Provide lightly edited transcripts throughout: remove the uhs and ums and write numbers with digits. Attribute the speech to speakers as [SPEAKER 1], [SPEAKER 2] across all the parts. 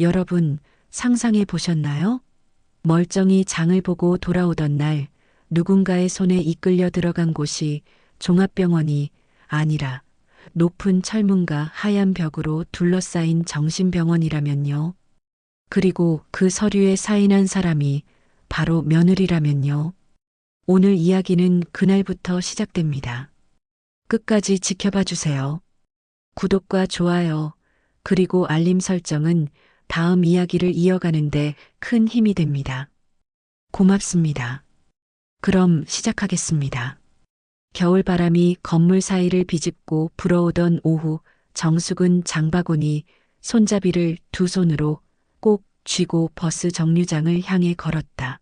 [SPEAKER 1] 여러분, 상상해 보셨나요? 멀쩡히 장을 보고 돌아오던 날 누군가의 손에 이끌려 들어간 곳이 종합병원이 아니라 높은 철문과 하얀 벽으로 둘러싸인 정신병원이라면요. 그리고 그 서류에 사인한 사람이 바로 며느리라면요. 오늘 이야기는 그날부터 시작됩니다. 끝까지 지켜봐 주세요. 구독과 좋아요, 그리고 알림 설정은 다음 이야기를 이어가는데 큰 힘이 됩니다. 고맙습니다. 그럼 시작하겠습니다. 겨울바람이 건물 사이를 비집고 불어오던 오후, 정숙은 장바구니 손잡이를 두 손으로 꼭 쥐고 버스 정류장을 향해 걸었다.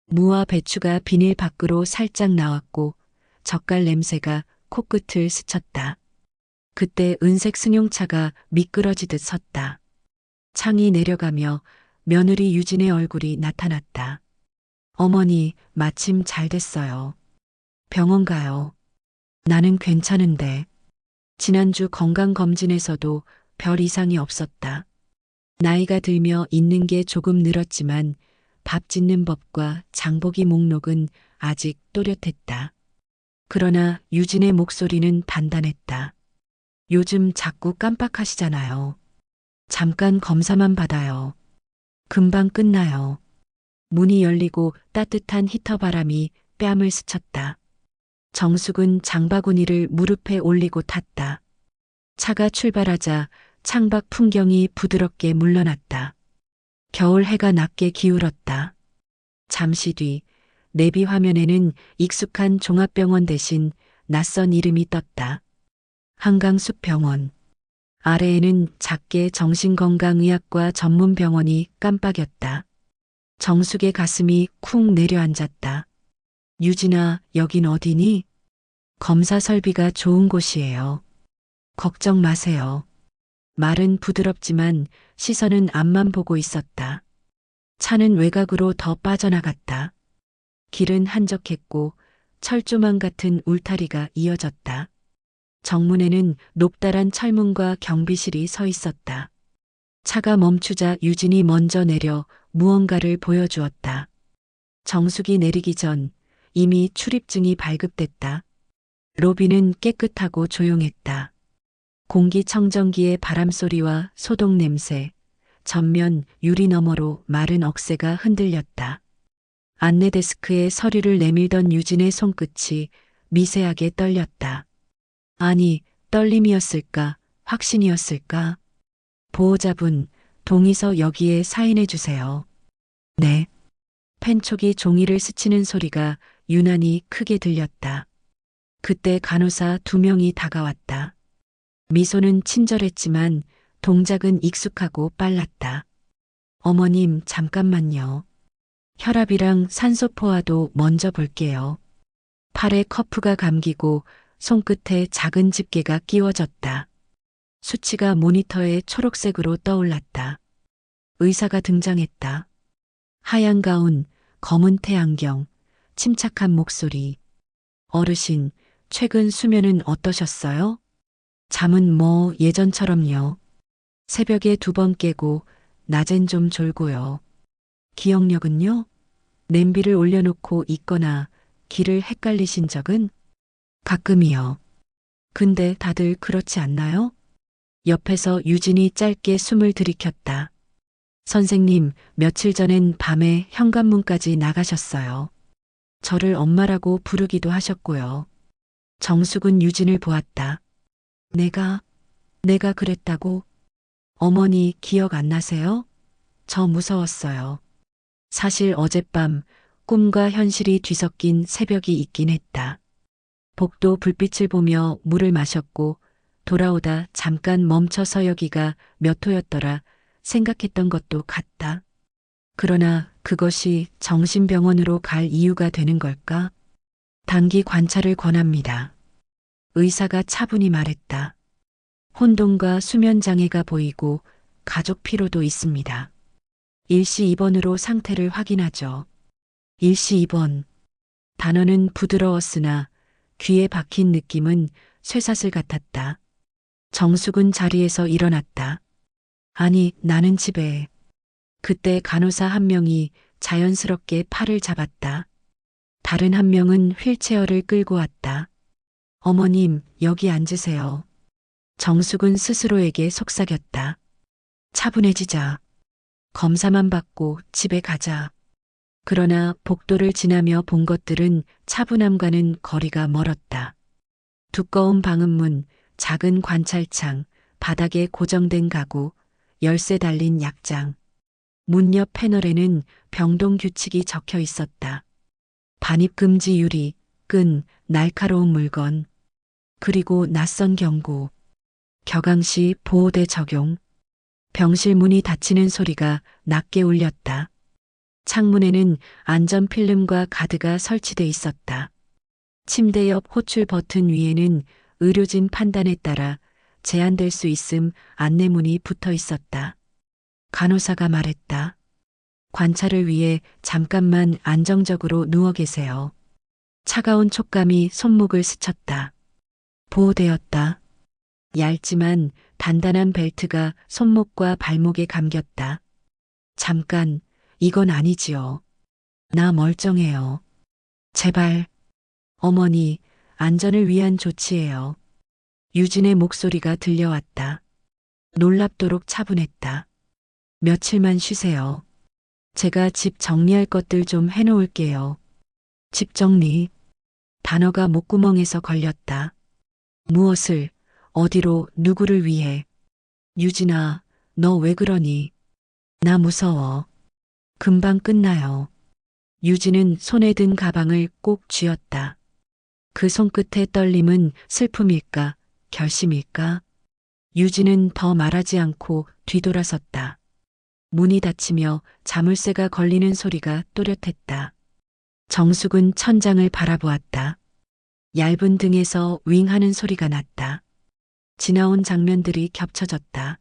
[SPEAKER 1] 무와 배추가 비닐 밖으로 살짝 나왔고 젓갈 냄새가 코끝을 스쳤다. 그때 은색 승용차가 미끄러지듯 섰다. 창이 내려가며 며느리 유진의 얼굴이 나타났다. 어머니, 마침 잘 됐어요. 병원 가요. 나는 괜찮은데. 지난주 건강검진에서도 별 이상이 없었다. 나이가 들며 있는 게 조금 늘었지만 밥 짓는 법과 장보기 목록은 아직 또렷했다. 그러나 유진의 목소리는 단단했다. 요즘 자꾸 깜빡하시잖아요. 잠깐 검사만 받아요. 금방 끝나요. 문이 열리고 따뜻한 히터 바람이 뺨을 스쳤다. 정숙은 장바구니를 무릎에 올리고 탔다. 차가 출발하자 창밖 풍경이 부드럽게 물러났다. 겨울 해가 낮게 기울었다. 잠시 뒤 내비 화면에는 익숙한 종합병원 대신 낯선 이름이 떴다. 한강숲병원. 아래에는 작게 정신건강의학과 전문병원이 깜빡였다. 정숙의 가슴이 쿵 내려앉았다. 유진아, 여긴 어디니? 검사 설비가 좋은 곳이에요. 걱정 마세요. 말은 부드럽지만 시선은 앞만 보고 있었다. 차는 외곽으로 더 빠져나갔다. 길은 한적했고 철조망 같은 울타리가 이어졌다. 정문에는 높다란 철문과 경비실이 서 있었다. 차가 멈추자 유진이 먼저 내려 무언가를 보여주었다. 정숙이 내리기 전 이미 출입증이 발급됐다. 로비는 깨끗하고 조용했다. 공기청정기의 바람소리와 소독 냄새, 전면 유리 너머로 마른 억새가 흔들렸다. 안내 데스크에 서류를 내밀던 유진의 손끝이 미세하게 떨렸다. 아니, 떨림이었을까, 확신이었을까? 보호자분, 동의서 여기에 사인해 주세요. 네. 펜촉이 종이를 스치는 소리가 유난히 크게 들렸다. 그때 간호사 두 명이 다가왔다. 미소는 친절했지만 동작은 익숙하고 빨랐다. 어머님, 잠깐만요. 혈압이랑 산소포화도 먼저 볼게요. 팔에 커프가 감기고 손끝에 작은 집게가 끼워졌다. 수치가 모니터에 초록색으로 떠올랐다. 의사가 등장했다. 하얀 가운, 검은 태안경, 침착한 목소리. 어르신, 최근 수면은 어떠셨어요? 잠은 뭐 예전처럼요. 새벽에 2번 깨고 낮엔 좀 졸고요. 기억력은요? 냄비를 올려놓고 있거나 길을 헷갈리신 적은? 가끔이요. 근데 다들 그렇지 않나요? 옆에서 유진이 짧게 숨을 들이켰다. 선생님, 며칠 전엔 밤에 현관문까지 나가셨어요. 저를 엄마라고 부르기도 하셨고요. 정숙은 유진을 보았다. 내가 그랬다고? 어머니 기억 안 나세요? 저 무서웠어요. 사실 어젯밤 꿈과 현실이 뒤섞인 새벽이 있긴 했다. 복도 불빛을 보며 물을 마셨고 돌아오다 잠깐 멈춰서 여기가 몇 호였더라 생각했던 것도 같다. 그러나 그것이 정신병원으로 갈 이유가 되는 걸까? 단기 관찰을 권합니다. 의사가 차분히 말했다. 혼돈과 수면 장애가 보이고 가족 피로도 있습니다. 일시 입원으로 상태를 확인하죠. 일시 입원. 단어는 부드러웠으나 귀에 박힌 느낌은 쇠사슬 같았다. 정숙은 자리에서 일어났다. 아니, 나는 집에. 그때 간호사 한 명이 자연스럽게 팔을 잡았다. 다른 한 명은 휠체어를 끌고 왔다. 어머님, 여기 앉으세요. 정숙은 스스로에게 속삭였다. 차분해지자. 검사만 받고 집에 가자. 그러나 복도를 지나며 본 것들은 차분함과는 거리가 멀었다. 두꺼운 방음문, 작은 관찰창, 바닥에 고정된 가구, 열쇠 달린 약장. 문 옆 패널에는 병동 규칙이 적혀 있었다. 반입금지 유리, 끈, 날카로운 물건. 그리고 낯선 경고. 격앙시 보호대 적용. 병실 문이 닫히는 소리가 낮게 울렸다. 창문에는 안전 필름과 가드가 설치돼 있었다. 침대 옆 호출 버튼 위에는 의료진 판단에 따라 제한될 수 있음 안내문이 붙어 있었다. 간호사가 말했다. 관찰을 위해 잠깐만 안정적으로 누워 계세요. 차가운 촉감이 손목을 스쳤다. 보호되었다. 얇지만 단단한 벨트가 손목과 발목에 감겼다. 잠깐, 이건 아니지요. 나 멀쩡해요. 제발. 어머니, 안전을 위한 조치예요. 유진의 목소리가 들려왔다. 놀랍도록 차분했다. 며칠만 쉬세요. 제가 집 정리할 것들 좀 해놓을게요. 집 정리. 단어가 목구멍에서 걸렸다. 무엇을, 어디로, 누구를 위해. 유진아, 너 왜 그러니? 나 무서워. 금방 끝나요. 유진은 손에 든 가방을 꼭 쥐었다. 그 손끝의 떨림은 슬픔일까, 결심일까? 유진은 더 말하지 않고 뒤돌아섰다. 문이 닫히며 자물쇠가 걸리는 소리가 또렷했다. 정숙은 천장을 바라보았다. 얇은 등에서 윙 하는 소리가 났다. 지나온 장면들이 겹쳐졌다.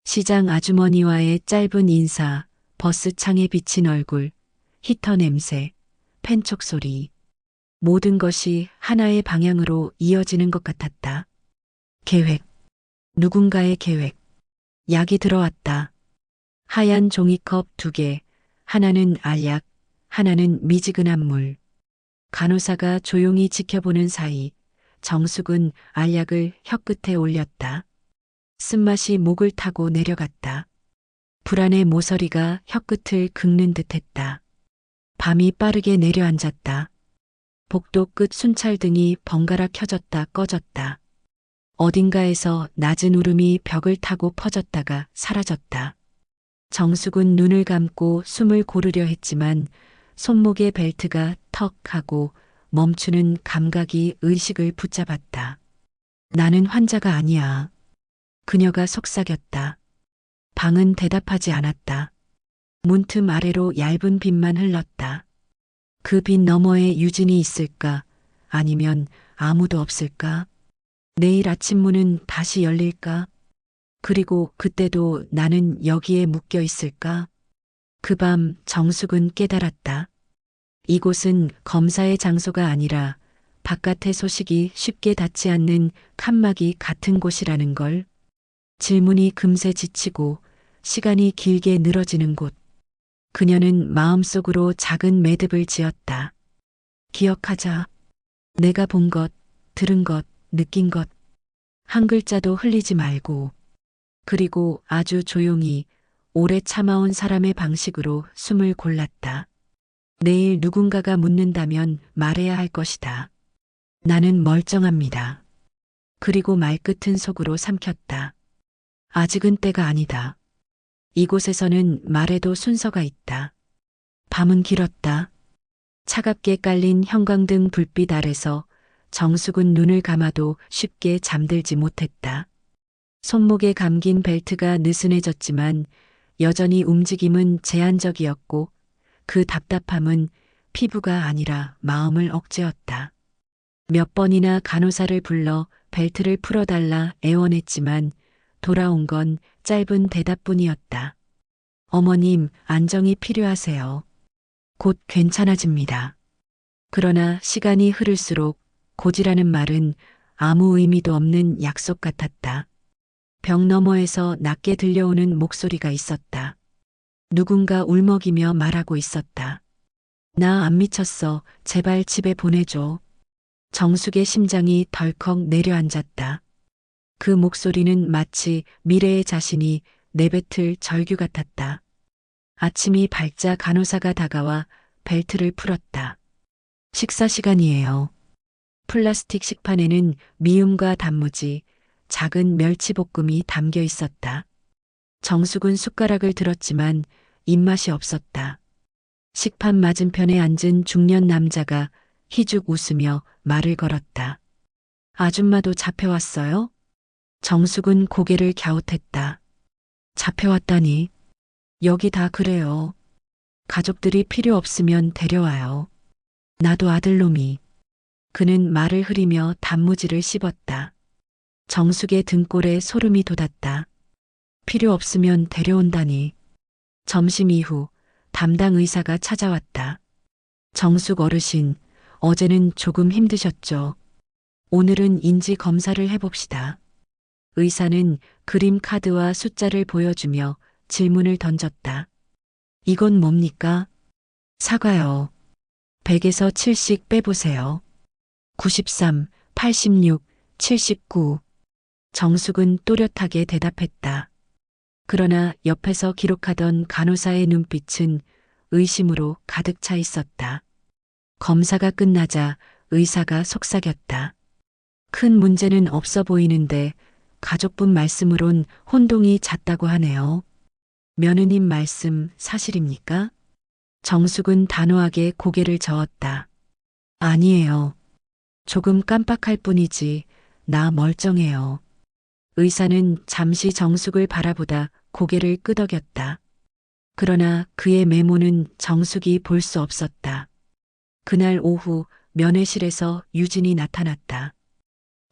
[SPEAKER 1] 시장 아주머니와의 짧은 인사, 버스 창에 비친 얼굴, 히터 냄새, 펜촉 소리. 모든 것이 하나의 방향으로 이어지는 것 같았다. 계획. 누군가의 계획. 약이 들어왔다. 하얀 종이컵 2개, 하나는 알약, 하나는 미지근한 물. 간호사가 조용히 지켜보는 사이 정숙은 알약을 혀끝에 올렸다. 쓴맛이 목을 타고 내려갔다. 불안의 모서리가 혀끝을 긁는 듯했다. 밤이 빠르게 내려앉았다. 복도 끝 순찰등이 번갈아 켜졌다 꺼졌다. 어딘가에서 낮은 울음이 벽을 타고 퍼졌다가 사라졌다. 정숙은 눈을 감고 숨을 고르려 했지만 손목의 벨트가 턱 하고 멈추는 감각이 의식을 붙잡았다. 나는 환자가 아니야. 그녀가 속삭였다. 방은 대답하지 않았다. 문틈 아래로 얇은 빛만 흘렀다. 그 빛 너머에 유진이 있을까? 아니면 아무도 없을까? 내일 아침 문은 다시 열릴까? 그리고 그때도 나는 여기에 묶여 있을까? 그 밤 정숙은 깨달았다. 이곳은 검사의 장소가 아니라 바깥의 소식이 쉽게 닿지 않는 칸막이 같은 곳이라는 걸. 질문이 금세 지치고 시간이 길게 늘어지는 곳. 그녀는 마음속으로 작은 매듭을 지었다. 기억하자. 내가 본 것, 들은 것, 느낀 것. 한 글자도 흘리지 말고. 그리고 아주 조용히 오래 참아온 사람의 방식으로 숨을 골랐다. 내일 누군가가 묻는다면 말해야 할 것이다. 나는 멀쩡합니다. 그리고 말끝은 속으로 삼켰다. 아직은 때가 아니다. 이곳에서는 말에도 순서가 있다. 밤은 길었다. 차갑게 깔린 형광등 불빛 아래서 정숙은 눈을 감아도 쉽게 잠들지 못했다. 손목에 감긴 벨트가 느슨해졌지만 여전히 움직임은 제한적이었고 그 답답함은 피부가 아니라 마음을 억제었다. 몇 번이나 간호사를 불러 벨트를 풀어달라 애원했지만 돌아온 건 짧은 대답뿐이었다. 어머님, 안정이 필요하세요. 곧 괜찮아집니다. 그러나 시간이 흐를수록 고지라는 말은 아무 의미도 없는 약속 같았다. 벽 너머에서 낮게 들려오는 목소리가 있었다. 누군가 울먹이며 말하고 있었다. 나 안 미쳤어. 제발 집에 보내줘. 정숙의 심장이 덜컥 내려앉았다. 그 목소리는 마치 미래의 자신이 내뱉을 절규 같았다. 아침이 밝자 간호사가 다가와 벨트를 풀었다. 식사 시간이에요. 플라스틱 식판에는 미음과 단무지, 작은 멸치볶음이 담겨 있었다. 정숙은 숟가락을 들었지만 입맛이 없었다. 식판 맞은편에 앉은 중년 남자가 희죽 웃으며 말을 걸었다. 아줌마도 잡혀왔어요? 정숙은 고개를 갸웃했다. 잡혀왔다니. 여기 다 그래요. 가족들이 필요 없으면 데려와요. 나도 아들놈이. 그는 말을 흐리며 단무지를 씹었다. 정숙의 등골에 소름이 돋았다. 필요 없으면 데려온다니. 점심 이후 담당 의사가 찾아왔다. 정숙 어르신, 어제는 조금 힘드셨죠? 오늘은 인지 검사를 해봅시다. 의사는 그림 카드와 숫자를 보여주며 질문을 던졌다. 이건 뭡니까? 사과요. 100에서 7씩 빼보세요. 93, 86, 79. 정숙은 또렷하게 대답했다. 그러나 옆에서 기록하던 간호사의 눈빛은 의심으로 가득 차 있었다. 검사가 끝나자 의사가 속삭였다. 큰 문제는 없어 보이는데 가족분 말씀으론 혼동이 잦다고 하네요. 며느님 말씀 사실입니까? 정숙은 단호하게 고개를 저었다. 아니에요. 조금 깜빡할 뿐이지 나 멀쩡해요. 의사는 잠시 정숙을 바라보다 고개를 끄덕였다. 그러나 그의 메모는 정숙이 볼 수 없었다. 그날 오후 면회실에서 유진이 나타났다.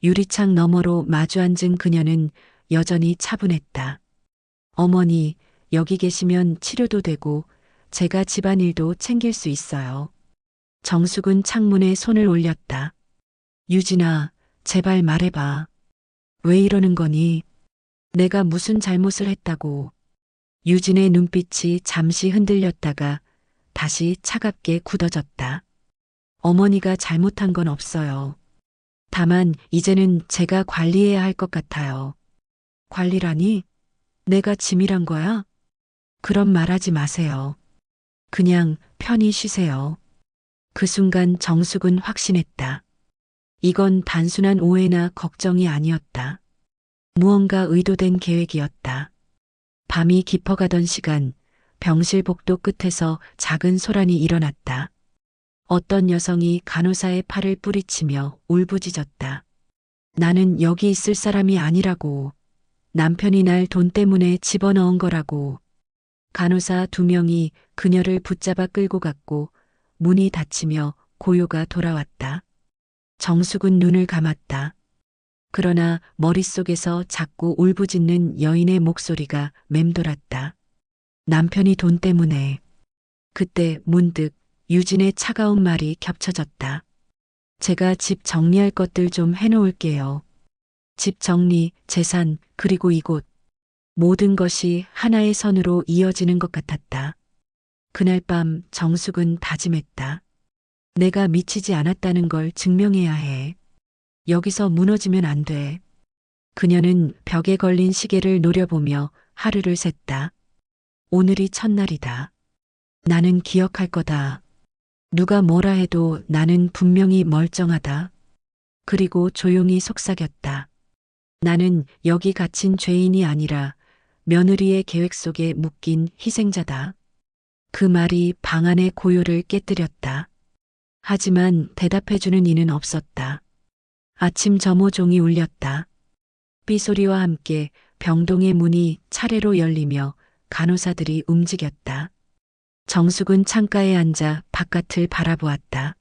[SPEAKER 1] 유리창 너머로 마주 앉은 그녀는 여전히 차분했다. 어머니, 여기 계시면 치료도 되고 제가 집안일도 챙길 수 있어요. 정숙은 창문에 손을 올렸다. 유진아, 제발 말해봐. 왜 이러는 거니? 내가 무슨 잘못을 했다고. 유진의 눈빛이 잠시 흔들렸다가 다시 차갑게 굳어졌다. 어머니가 잘못한 건 없어요. 다만 이제는 제가 관리해야 할 것 같아요. 관리라니? 내가 짐이란 거야? 그런 말하지 마세요. 그냥 편히 쉬세요. 그 순간 정숙은 확신했다. 이건 단순한 오해나 걱정이 아니었다. 무언가 의도된 계획이었다. 밤이 깊어가던 시간, 병실 복도 끝에서 작은 소란이 일어났다. 어떤 여성이 간호사의 팔을 뿌리치며 울부짖었다. 나는 여기 있을 사람이 아니라고. 남편이 날 돈 때문에 집어넣은 거라고. 간호사 2명이 그녀를 붙잡아 끌고 갔고 문이 닫히며 고요가 돌아왔다. 정숙은 눈을 감았다. 그러나 머릿속에서 자꾸 울부짖는 여인의 목소리가 맴돌았다. 남편이 돈 때문에. 그때 문득 유진의 차가운 말이 겹쳐졌다. 제가 집 정리할 것들 좀 해놓을게요. 집 정리, 재산, 그리고 이곳. 모든 것이 하나의 선으로 이어지는 것 같았다. 그날 밤 정숙은 다짐했다. 내가 미치지 않았다는 걸 증명해야 해. 여기서 무너지면 안 돼. 그녀는 벽에 걸린 시계를 노려보며 하루를 셌다. 오늘이 첫날이다. 나는 기억할 거다. 누가 뭐라 해도 나는 분명히 멀쩡하다. 그리고 조용히 속삭였다. 나는 여기 갇힌 죄인이 아니라 며느리의 계획 속에 묶인 희생자다. 그 말이 방 안의 고요를 깨뜨렸다. 하지만 대답해주는 이는 없었다. 아침 점호종이 울렸다. 삐소리와 함께 병동의 문이 차례로 열리며 간호사들이 움직였다. 정숙은 창가에 앉아 바깥을 바라보았다.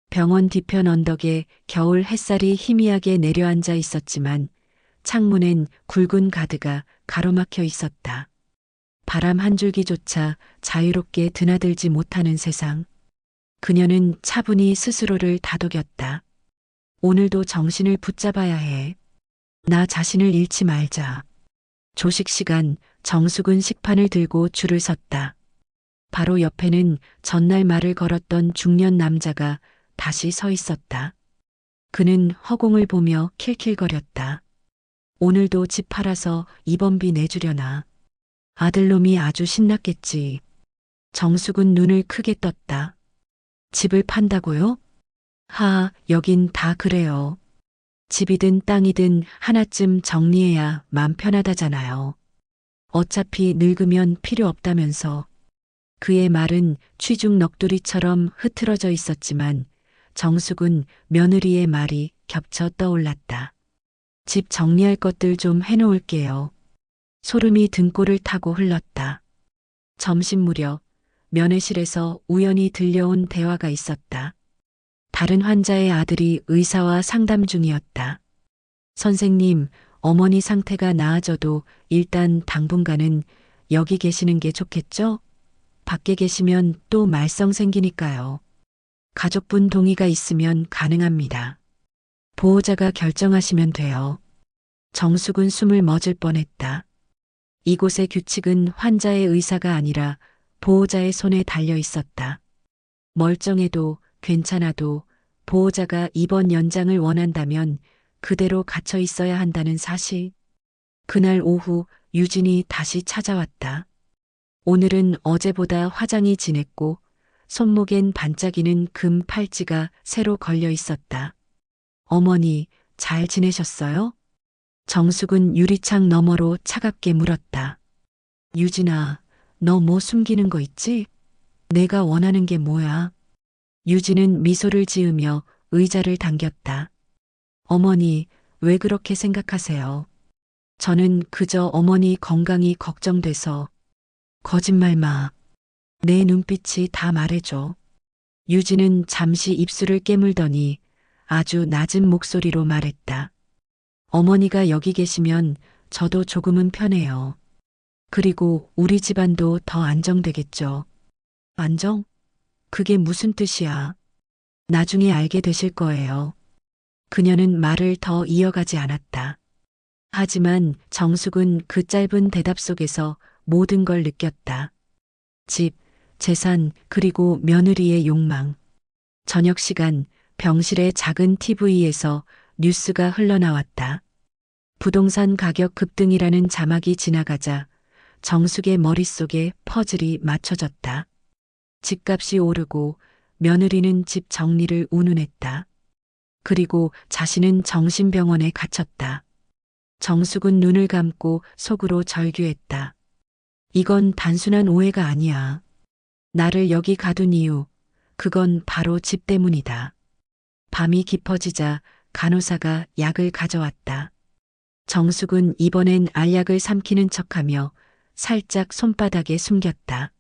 [SPEAKER 1] 병원 뒤편 언덕에 겨울 햇살이 희미하게 내려앉아 있었지만 창문엔 굵은 가드가 가로막혀 있었다. 바람 한 줄기조차 자유롭게 드나들지 못하는 세상. 그녀는 차분히 스스로를 다독였다. 오늘도 정신을 붙잡아야 해. 나 자신을 잃지 말자. 조식 시간 정숙은 식판을 들고 줄을 섰다. 바로 옆에는 전날 말을 걸었던 중년 남자가 다시 서 있었다. 그는 허공을 보며 킬킬거렸다. 오늘도 집 팔아서 입원비 내주려나. 아들놈이 아주 신났겠지. 정숙은 눈을 크게 떴다. 집을 판다고요? 여긴 다 그래요. 집이든 땅이든 하나쯤 정리해야 맘 편하다잖아요. 어차피 늙으면 필요 없다면서. 그의 말은 취중 넋두리처럼 흐트러져 있었지만 정숙은 며느리의 말이 겹쳐 떠올랐다. 집 정리할 것들 좀 해놓을게요. 소름이 등골을 타고 흘렀다. 점심 무렵 면회실에서 우연히 들려온 대화가 있었다. 다른 환자의 아들이 의사와 상담 중이었다. 선생님, 어머니 상태가 나아져도 일단 당분간은 여기 계시는 게 좋겠죠? 밖에 계시면 또 말썽 생기니까요. 가족분 동의가 있으면 가능합니다. 보호자가 결정하시면 돼요. 정숙은 숨을 멎을 뻔했다. 이곳의 규칙은 환자의 의사가 아니라 보호자의 손에 달려 있었다. 멀쩡해도 괜찮아도 보호자가 입원 연장을 원한다면 그대로 갇혀 있어야 한다는 사실. 그날 오후 유진이 다시 찾아왔다. 오늘은 어제보다 화장이 진했고 손목엔 반짝이는 금 팔찌가 새로 걸려 있었다. 어머니, 잘 지내셨어요? 정숙은 유리창 너머로 차갑게 물었다. 유진아, 너 뭐 숨기는 거 있지? 내가 원하는 게 뭐야? 유진은 미소를 지으며 의자를 당겼다. 어머니, 왜 그렇게 생각하세요? 저는 그저 어머니 건강이 걱정돼서. 거짓말 마. 내 눈빛이 다 말해줘. 유진은 잠시 입술을 깨물더니 아주 낮은 목소리로 말했다. 어머니가 여기 계시면 저도 조금은 편해요. 그리고 우리 집안도 더 안정되겠죠. 안정? 그게 무슨 뜻이야? 나중에 알게 되실 거예요. 그녀는 말을 더 이어가지 않았다. 하지만 정숙은 그 짧은 대답 속에서 모든 걸 느꼈다. 집, 재산, 그리고 며느리의 욕망. 저녁 시간 병실의 작은 TV에서 뉴스가 흘러나왔다. 부동산 가격 급등이라는 자막이 지나가자 정숙의 머릿속에 퍼즐이 맞춰졌다. 집값이 오르고 며느리는 집 정리를 운운했다. 그리고 자신은 정신병원에 갇혔다. 정숙은 눈을 감고 속으로 절규했다. 이건 단순한 오해가 아니야. 나를 여기 가둔 이유, 그건 바로 집 때문이다. 밤이 깊어지자 간호사가 약을 가져왔다. 정숙은 이번엔 알약을 삼키는 척하며 살짝 손바닥에 숨겼다.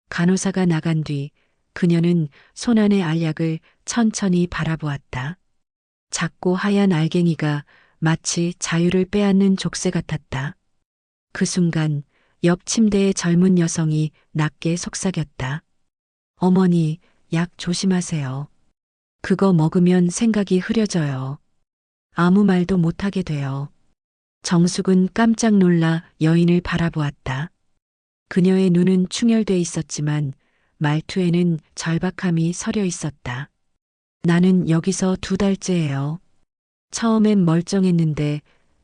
[SPEAKER 1] 간호사가 나간 뒤 그녀는 손안의 알약을 천천히 바라보았다. 작고 하얀 알갱이가 마치 자유를 빼앗는 족쇄 같았다. 그 순간 옆 침대의 젊은 여성이 낮게 속삭였다. 어머니, 약 조심하세요. 그거 먹으면 생각이 흐려져요. 아무 말도 못하게 돼요. 정숙은 깜짝 놀라 여인을 바라보았다. 그녀의 눈은 충혈돼 있었지만 말투에는 절박함이 서려 있었다. 나는 여기서 2달째예요. 처음엔 멀쩡했는데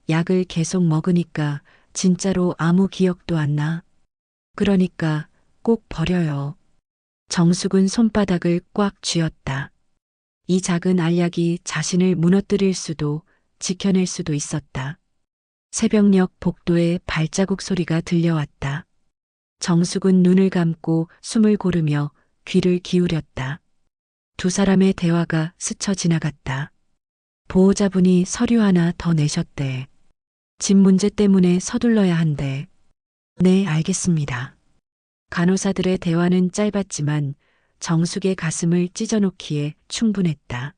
[SPEAKER 1] 약을 계속 먹으니까 진짜로 아무 기억도 안 나. 그러니까 꼭 버려요. 정숙은 손바닥을 꽉 쥐었다. 이 작은 알약이 자신을 무너뜨릴 수도 지켜낼 수도 있었다. 새벽녘 복도에 발자국 소리가 들려왔다. 정숙은 눈을 감고 숨을 고르며 귀를 기울였다. 2 사람의 대화가 스쳐 지나갔다. 보호자분이 서류 하나 더 내셨대. 집 문제 때문에 서둘러야 한대. 네, 알겠습니다. 간호사들의 대화는 짧았지만 정숙의 가슴을 찢어놓기에 충분했다.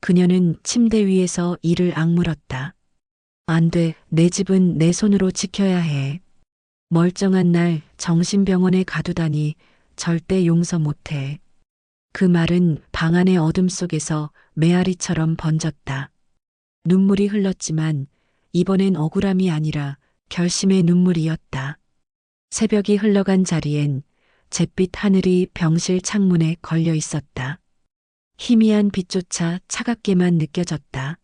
[SPEAKER 1] 그녀는 침대 위에서 이를 악물었다. 안 돼, 내 집은 내 손으로 지켜야 해. 멀쩡한 날 정신병원에 가두다니 절대 용서 못해. 그 말은 방 안의 어둠 속에서 메아리처럼 번졌다. 눈물이 흘렀지만 이번엔 억울함이 아니라 결심의 눈물이었다. 새벽이 흘러간 자리엔 잿빛 하늘이 병실 창문에 걸려 있었다. 희미한 빛조차 차갑게만 느껴졌다.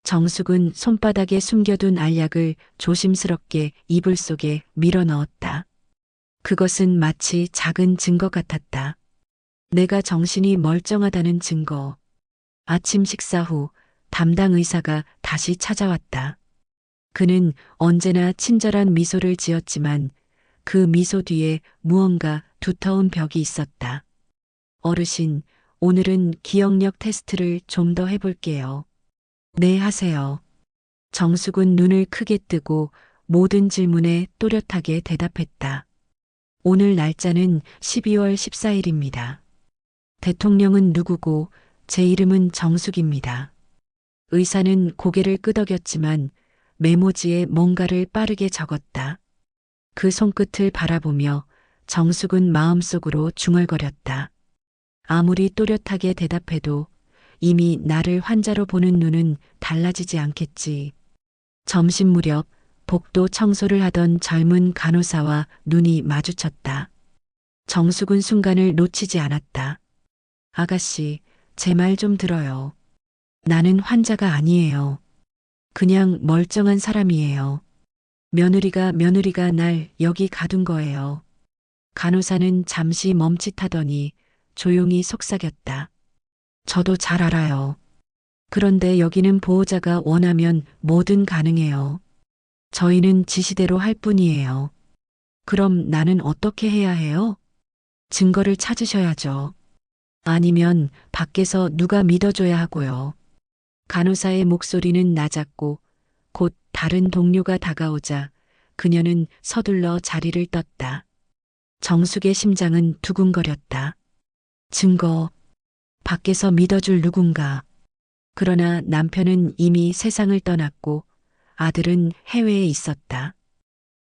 [SPEAKER 1] 정숙은 손바닥에 숨겨둔 알약을 조심스럽게 이불 속에 밀어 넣었다. 그것은 마치 작은 증거 같았다. 내가 정신이 멀쩡하다는 증거. 아침 식사 후 담당 의사가 다시 찾아왔다. 그는 언제나 친절한 미소를 지었지만 그 미소 뒤에 무언가 두터운 벽이 있었다. 어르신, 오늘은 기억력 테스트를 좀 더 해볼게요. 네, 하세요. 정숙은 눈을 크게 뜨고 모든 질문에 또렷하게 대답했다. 오늘 날짜는 12월 14일입니다. 대통령은 누구고 제 이름은 정숙입니다. 의사는 고개를 끄덕였지만 메모지에 뭔가를 빠르게 적었다. 그 손끝을 바라보며 정숙은 마음속으로 중얼거렸다. 아무리 또렷하게 대답해도 이미 나를 환자로 보는 눈은 달라지지 않겠지. 점심 무렵 복도 청소를 하던 젊은 간호사와 눈이 마주쳤다. 정숙은 순간을 놓치지 않았다. 아가씨, 제 말 좀 들어요. 나는 환자가 아니에요. 그냥 멀쩡한 사람이에요. 며느리가 날 여기 가둔 거예요. 간호사는 잠시 멈칫하더니 조용히 속삭였다. 저도 잘 알아요. 그런데 여기는 보호자가 원하면 뭐든 가능해요. 저희는 지시대로 할 뿐이에요. 그럼 나는 어떻게 해야 해요? 증거를 찾으셔야죠. 아니면 밖에서 누가 믿어줘야 하고요. 간호사의 목소리는 낮았고 곧 다른 동료가 다가오자 그녀는 서둘러 자리를 떴다. 정숙의 심장은 두근거렸다. 증거, 밖에서 믿어줄 누군가. 그러나 남편은 이미 세상을 떠났고 아들은 해외에 있었다.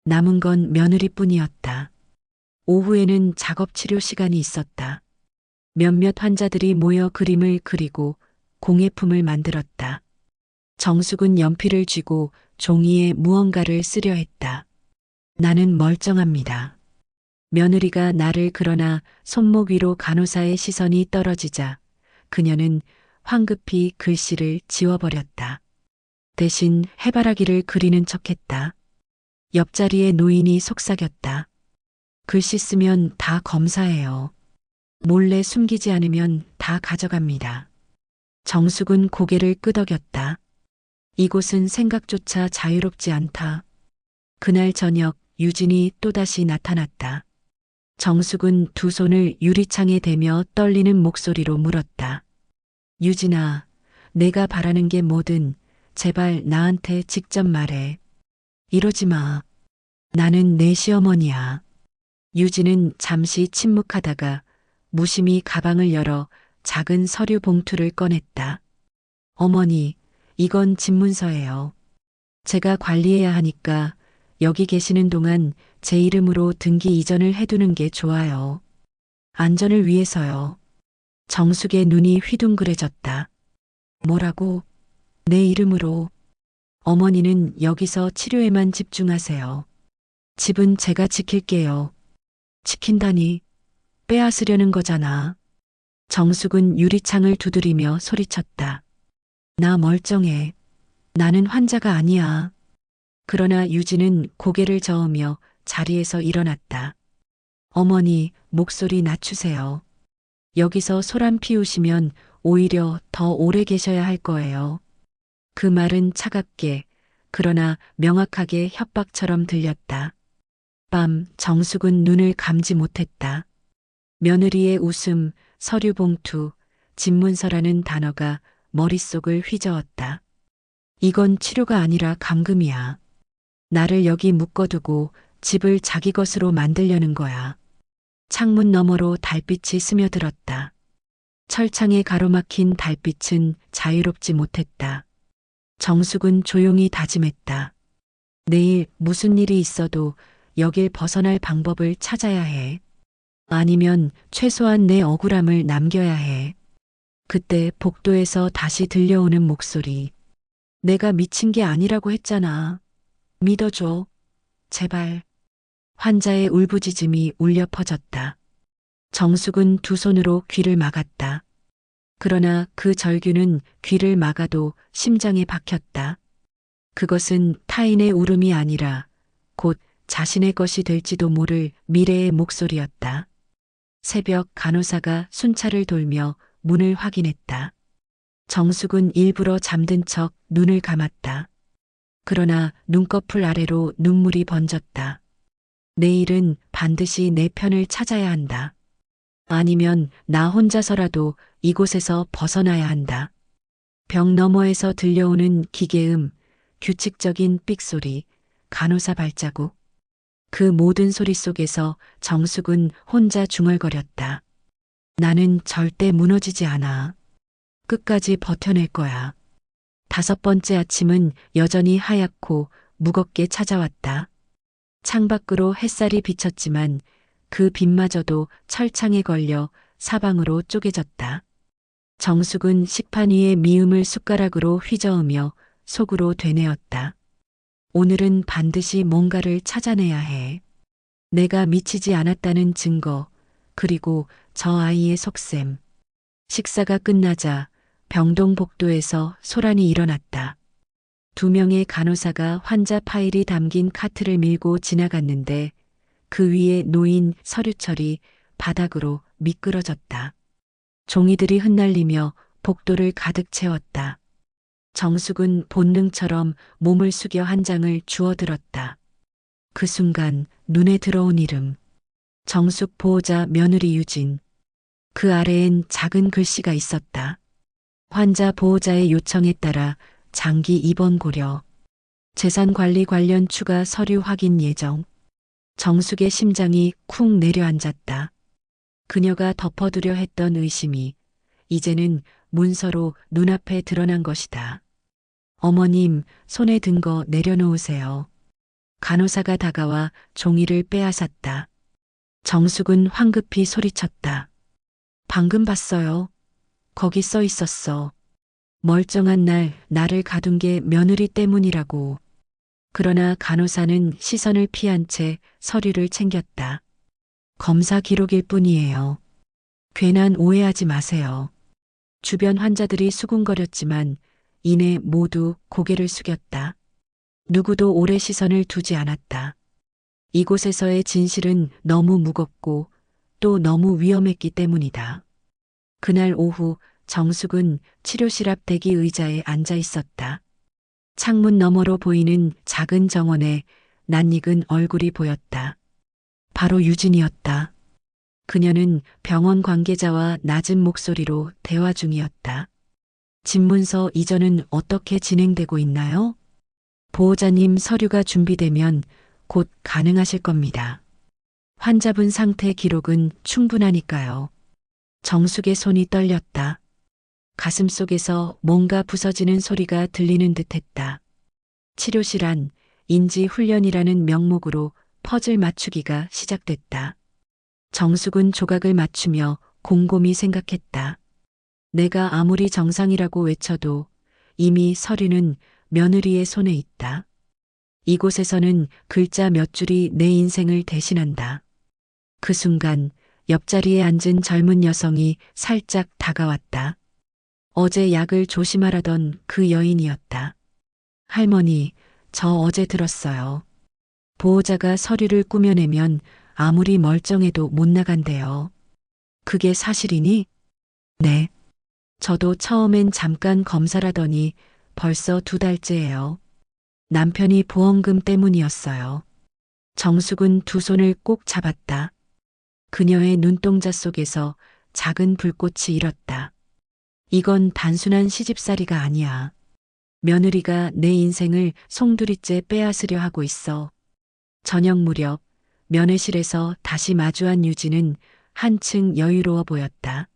[SPEAKER 1] 남은 건 며느리뿐이었다. 오후에는 작업 치료 시간이 있었다. 몇몇 환자들이 모여 그림을 그리고 공예품을 만들었다. 정숙은 연필을 쥐고 종이에 무언가를 쓰려 했다. 나는 멀쩡합니다. 며느리가 나를 그러나 손목 위로 간호사의 시선이 떨어지자 그녀는 황급히 글씨를 지워버렸다. 대신 해바라기를 그리는 척했다. 옆자리에 노인이 속삭였다. 글씨 쓰면 다 검사해요. 몰래 숨기지 않으면 다 가져갑니다. 정숙은 고개를 끄덕였다. 이곳은 생각조차 자유롭지 않다. 그날 저녁 유진이 또다시 나타났다. 정숙은 두 손을 유리창에 대며 떨리는 목소리로 물었다. 유진아, 내가 바라는 게 뭐든 제발 나한테 직접 말해. 이러지 마. 나는 내 시어머니야. 유진은 잠시 침묵하다가 무심히 가방을 열어 작은 서류 봉투를 꺼냈다. 어머니, 이건 집문서예요. 제가 관리해야 하니까 여기 계시는 동안 제 이름으로 등기 이전을 해두는 게 좋아요. 안전을 위해서요. 정숙의 눈이 휘둥그레졌다. 뭐라고? 내 이름으로. 어머니는 여기서 치료에만 집중하세요. 집은 제가 지킬게요. 지킨다니 빼앗으려는 거잖아. 정숙은 유리창을 두드리며 소리쳤다. 나 멀쩡해. 나는 환자가 아니야. 그러나 유진은 고개를 저으며 자리에서 일어났다. 어머니, 목소리 낮추세요. 여기서 소란 피우시면 오히려 더 오래 계셔야 할 거예요. 그 말은 차갑게, 그러나 명확하게 협박처럼 들렸다. 밤 정숙은 눈을 감지 못했다. 며느리의 웃음, 서류 봉투, 집문서라는 단어가 머릿속을 휘저었다. 이건 치료가 아니라 감금이야. 나를 여기 묶어두고 집을 자기 것으로 만들려는 거야. 창문 너머로 달빛이 스며들었다. 철창에 가로막힌 달빛은 자유롭지 못했다. 정숙은 조용히 다짐했다. 내일 무슨 일이 있어도 여길 벗어날 방법을 찾아야 해. 아니면 최소한 내 억울함을 남겨야 해. 그때 복도에서 다시 들려오는 목소리. 내가 미친 게 아니라고 했잖아. 믿어줘. 제발. 환자의 울부짖음이 울려 퍼졌다. 정숙은 두 손으로 귀를 막았다. 그러나 그 절규는 귀를 막아도 심장에 박혔다. 그것은 타인의 울음이 아니라 곧 자신의 것이 될지도 모를 미래의 목소리였다. 새벽 간호사가 순찰을 돌며 문을 확인했다. 정숙은 일부러 잠든 척 눈을 감았다. 그러나 눈꺼풀 아래로 눈물이 번졌다. 내일은 반드시 내 편을 찾아야 한다. 아니면 나 혼자서라도 이곳에서 벗어나야 한다. 벽 너머에서 들려오는 기계음, 규칙적인 삑소리, 간호사 발자국. 그 모든 소리 속에서 정숙은 혼자 중얼거렸다. 나는 절대 무너지지 않아. 끝까지 버텨낼 거야. 5번째 아침은 여전히 하얗고 무겁게 찾아왔다. 창밖으로 햇살이 비쳤지만 그 빛마저도 철창에 걸려 사방으로 쪼개졌다. 정숙은 식판 위에 미음을 숟가락으로 휘저으며 속으로 되뇌었다. 오늘은 반드시 뭔가를 찾아내야 해. 내가 미치지 않았다는 증거, 그리고 저 아이의 속셈. 식사가 끝나자 병동 복도에서 소란이 일어났다. 2명의 간호사가 환자 파일이 담긴 카트를 밀고 지나갔는데 그 위에 놓인 서류철이 바닥으로 미끄러졌다. 종이들이 흩날리며 복도를 가득 채웠다. 정숙은 본능처럼 몸을 숙여 한 장을 주워들었다. 그 순간 눈에 들어온 이름. 정숙 보호자 며느리 유진. 그 아래엔 작은 글씨가 있었다. 환자 보호자의 요청에 따라 장기 입원 고려. 재산관리 관련 추가 서류 확인 예정. 정숙의 심장이 쿵 내려앉았다. 그녀가 덮어두려 했던 의심이 이제는 문서로 눈앞에 드러난 것이다. 어머님, 손에 든 거 내려놓으세요. 간호사가 다가와 종이를 빼앗았다. 정숙은 황급히 소리쳤다. 방금 봤어요. 거기 써 있었어. 멀쩡한 날 나를 가둔 게 며느리 때문이라고. 그러나 간호사는 시선을 피한 채 서류를 챙겼다. 검사 기록일 뿐이에요. 괜한 오해하지 마세요. 주변 환자들이 수군거렸지만 이내 모두 고개를 숙였다. 누구도 오래 시선을 두지 않았다. 이곳에서의 진실은 너무 무겁고 또 너무 위험했기 때문이다. 그날 오후 정숙은 치료실 앞 대기 의자에 앉아 있었다. 창문 너머로 보이는 작은 정원에 낯익은 얼굴이 보였다. 바로 유진이었다. 그녀는 병원 관계자와 낮은 목소리로 대화 중이었다. 집문서 이전은 어떻게 진행되고 있나요? 보호자님 서류가 준비되면 곧 가능하실 겁니다. 환자분 상태 기록은 충분하니까요. 정숙의 손이 떨렸다. 가슴속에서 뭔가 부서지는 소리가 들리는 듯했다. 치료실 안 인지훈련이라는 명목으로 퍼즐 맞추기가 시작됐다. 정숙은 조각을 맞추며 곰곰이 생각했다. 내가 아무리 정상이라고 외쳐도 이미 서류는 며느리의 손에 있다. 이곳에서는 글자 몇 줄이 내 인생을 대신한다. 그 순간 옆자리에 앉은 젊은 여성이 살짝 다가왔다. 어제 약을 조심하라던 그 여인이었다. 할머니, 저 어제 들었어요. 보호자가 서류를 꾸며내면 아무리 멀쩡해도 못 나간대요. 그게 사실이니? 네. 저도 처음엔 잠깐 검사라더니 벌써 2달째예요. 남편이 보험금 때문이었어요. 정숙은 두 손을 꼭 잡았다. 그녀의 눈동자 속에서 작은 불꽃이 일었다. 이건 단순한 시집살이가 아니야. 며느리가 내 인생을 송두리째 빼앗으려 하고 있어. 저녁 무렵 면회실에서 다시 마주한 유진은 한층 여유로워 보였다.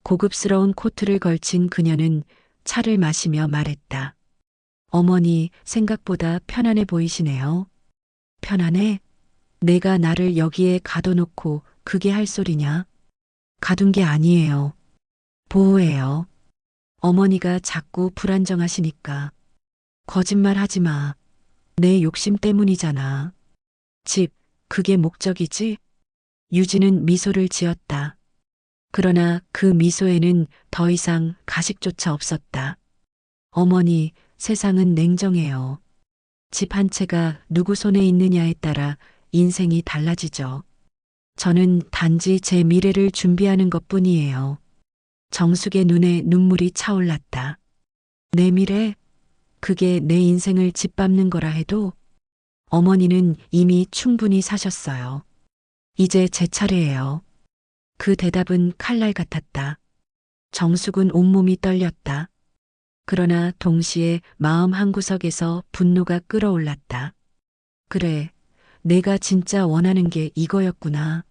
[SPEAKER 1] 고급스러운 코트를 걸친 그녀는 차를 마시며 말했다. 어머니, 생각보다 편안해 보이시네요. 편안해? 내가 나를 여기에 가둬놓고 그게 할 소리냐? 가둔 게 아니에요. 보호해요. 어머니가 자꾸 불안정하시니까. 거짓말 하지 마. 내 욕심 때문이잖아. 집, 그게 목적이지? 유진은 미소를 지었다. 그러나 그 미소에는 더 이상 가식조차 없었다. 어머니, 세상은 냉정해요. 집 한 채가 누구 손에 있느냐에 따라 인생이 달라지죠. 저는 단지 제 미래를 준비하는 것뿐이에요. 정숙의 눈에 눈물이 차올랐다. 내 미래? 그게 내 인생을 짓밟는 거라 해도 어머니는 이미 충분히 사셨어요. 이제 제 차례예요. 그 대답은 칼날 같았다. 정숙은 온몸이 떨렸다. 그러나 동시에 마음 한구석에서 분노가 끓어올랐다. 그래, 내가 진짜 원하는 게 이거였구나.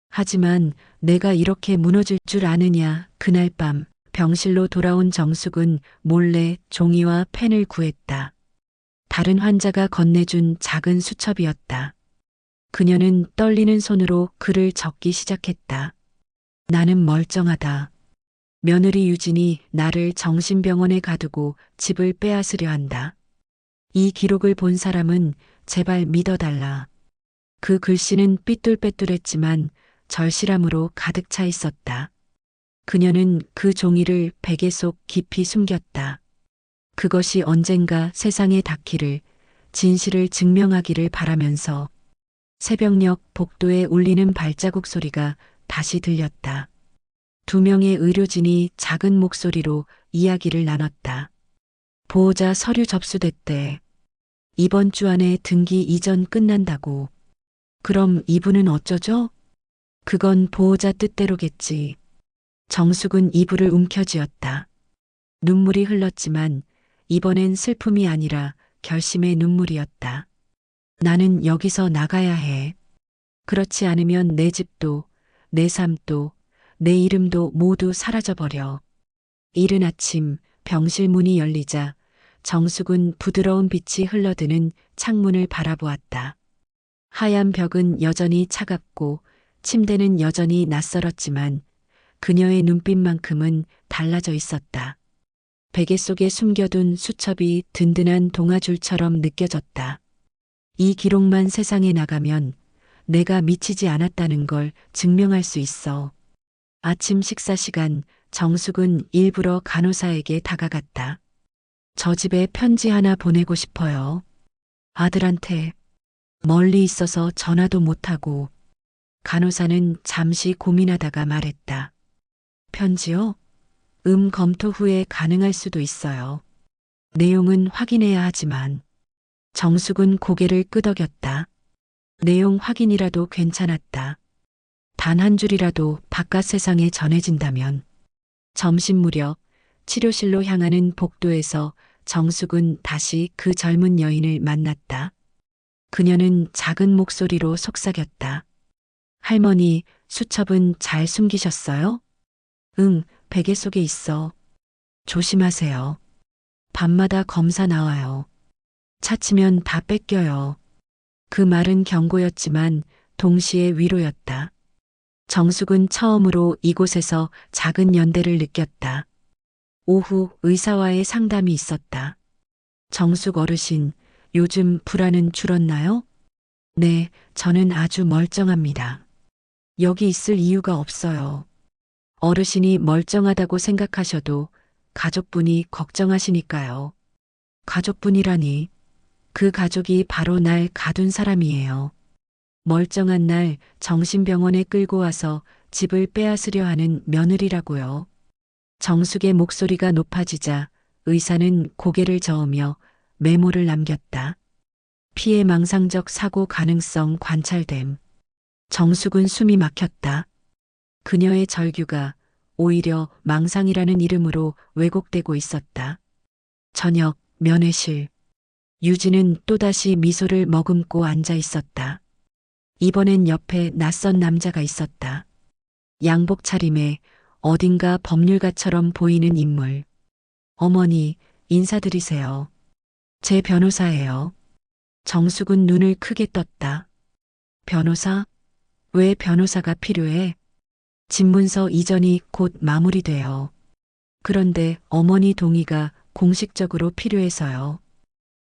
[SPEAKER 1] 하지만 내가 이렇게 무너질 줄 아느냐. 그날 밤 병실로 돌아온 정숙은 몰래 종이와 펜을 구했다. 다른 환자가 건네준 작은 수첩이었다. 그녀는 떨리는 손으로 글을 적기 시작했다. 나는 멀쩡하다. 며느리 유진이 나를 정신병원에 가두고 집을 빼앗으려 한다. 이 기록을 본 사람은 제발 믿어달라. 그 글씨는 삐뚤빼뚤했지만 절실함으로 가득 차 있었다. 그녀는 그 종이를 베개 속 깊이 숨겼다. 그것이 언젠가 세상에 닿기를, 진실을 증명하기를 바라면서 새벽녘 복도에 울리는 발자국 소리가 다시 들렸다. 두 명의 의료진이 작은 목소리로 이야기를 나눴다. 보호자 서류 접수됐대. 이번 주 안에 등기 이전 끝난다고. 그럼 이분은 어쩌죠? 그건 보호자 뜻대로겠지. 정숙은 이불을 움켜쥐었다. 눈물이 흘렀지만 이번엔 슬픔이 아니라 결심의 눈물이었다. 나는 여기서 나가야 해. 그렇지 않으면 내 집도, 내 삶도, 내 이름도 모두 사라져버려. 이른 아침 병실 문이 열리자 정숙은 부드러운 빛이 흘러드는 창문을 바라보았다. 하얀 벽은 여전히 차갑고 침대는 여전히 낯설었지만 그녀의 눈빛만큼은 달라져 있었다. 베개 속에 숨겨둔 수첩이 든든한 동아줄처럼 느껴졌다. 이 기록만 세상에 나가면 내가 미치지 않았다는 걸 증명할 수 있어. 아침 식사 시간 정숙은 일부러 간호사에게 다가갔다. 저 집에 편지 하나 보내고 싶어요. 아들한테. 멀리 있어서 전화도 못하고. 간호사는 잠시 고민하다가 말했다. 편지요? 검토 후에 가능할 수도 있어요. 내용은 확인해야 하지만. 정숙은 고개를 끄덕였다. 내용 확인이라도 괜찮았다. 단 한 줄이라도 바깥 세상에 전해진다면. 점심 무렵 치료실로 향하는 복도에서 정숙은 다시 그 젊은 여인을 만났다. 그녀는 작은 목소리로 속삭였다. 할머니, 수첩은 잘 숨기셨어요? 응, 베개 속에 있어. 조심하세요. 밤마다 검사 나와요. 차치면 다 뺏겨요. 그 말은 경고였지만 동시에 위로였다. 정숙은 처음으로 이곳에서 작은 연대를 느꼈다. 오후 의사와의 상담이 있었다. 정숙 어르신, 요즘 불안은 줄었나요? 네, 저는 아주 멀쩡합니다. 여기 있을 이유가 없어요. 어르신이 멀쩡하다고 생각하셔도 가족분이 걱정하시니까요. 가족분이라니. 그 가족이 바로 날 가둔 사람이에요. 멀쩡한 날 정신병원에 끌고 와서 집을 빼앗으려 하는 며느리라고요. 정숙의 목소리가 높아지자 의사는 고개를 저으며 메모를 남겼다. 피해 망상적 사고 가능성 관찰됨. 정숙은 숨이 막혔다. 그녀의 절규가 오히려 망상이라는 이름으로 왜곡되고 있었다. 저녁 면회실. 유진은 또다시 미소를 머금고 앉아 있었다. 이번엔 옆에 낯선 남자가 있었다. 양복 차림에 어딘가 법률가처럼 보이는 인물. 어머니, 인사드리세요. 제 변호사예요. 정숙은 눈을 크게 떴다. 변호사? 왜 변호사가 필요해? 집문서 이전이 곧 마무리돼요. 그런데 어머니 동의가 공식적으로 필요해서요.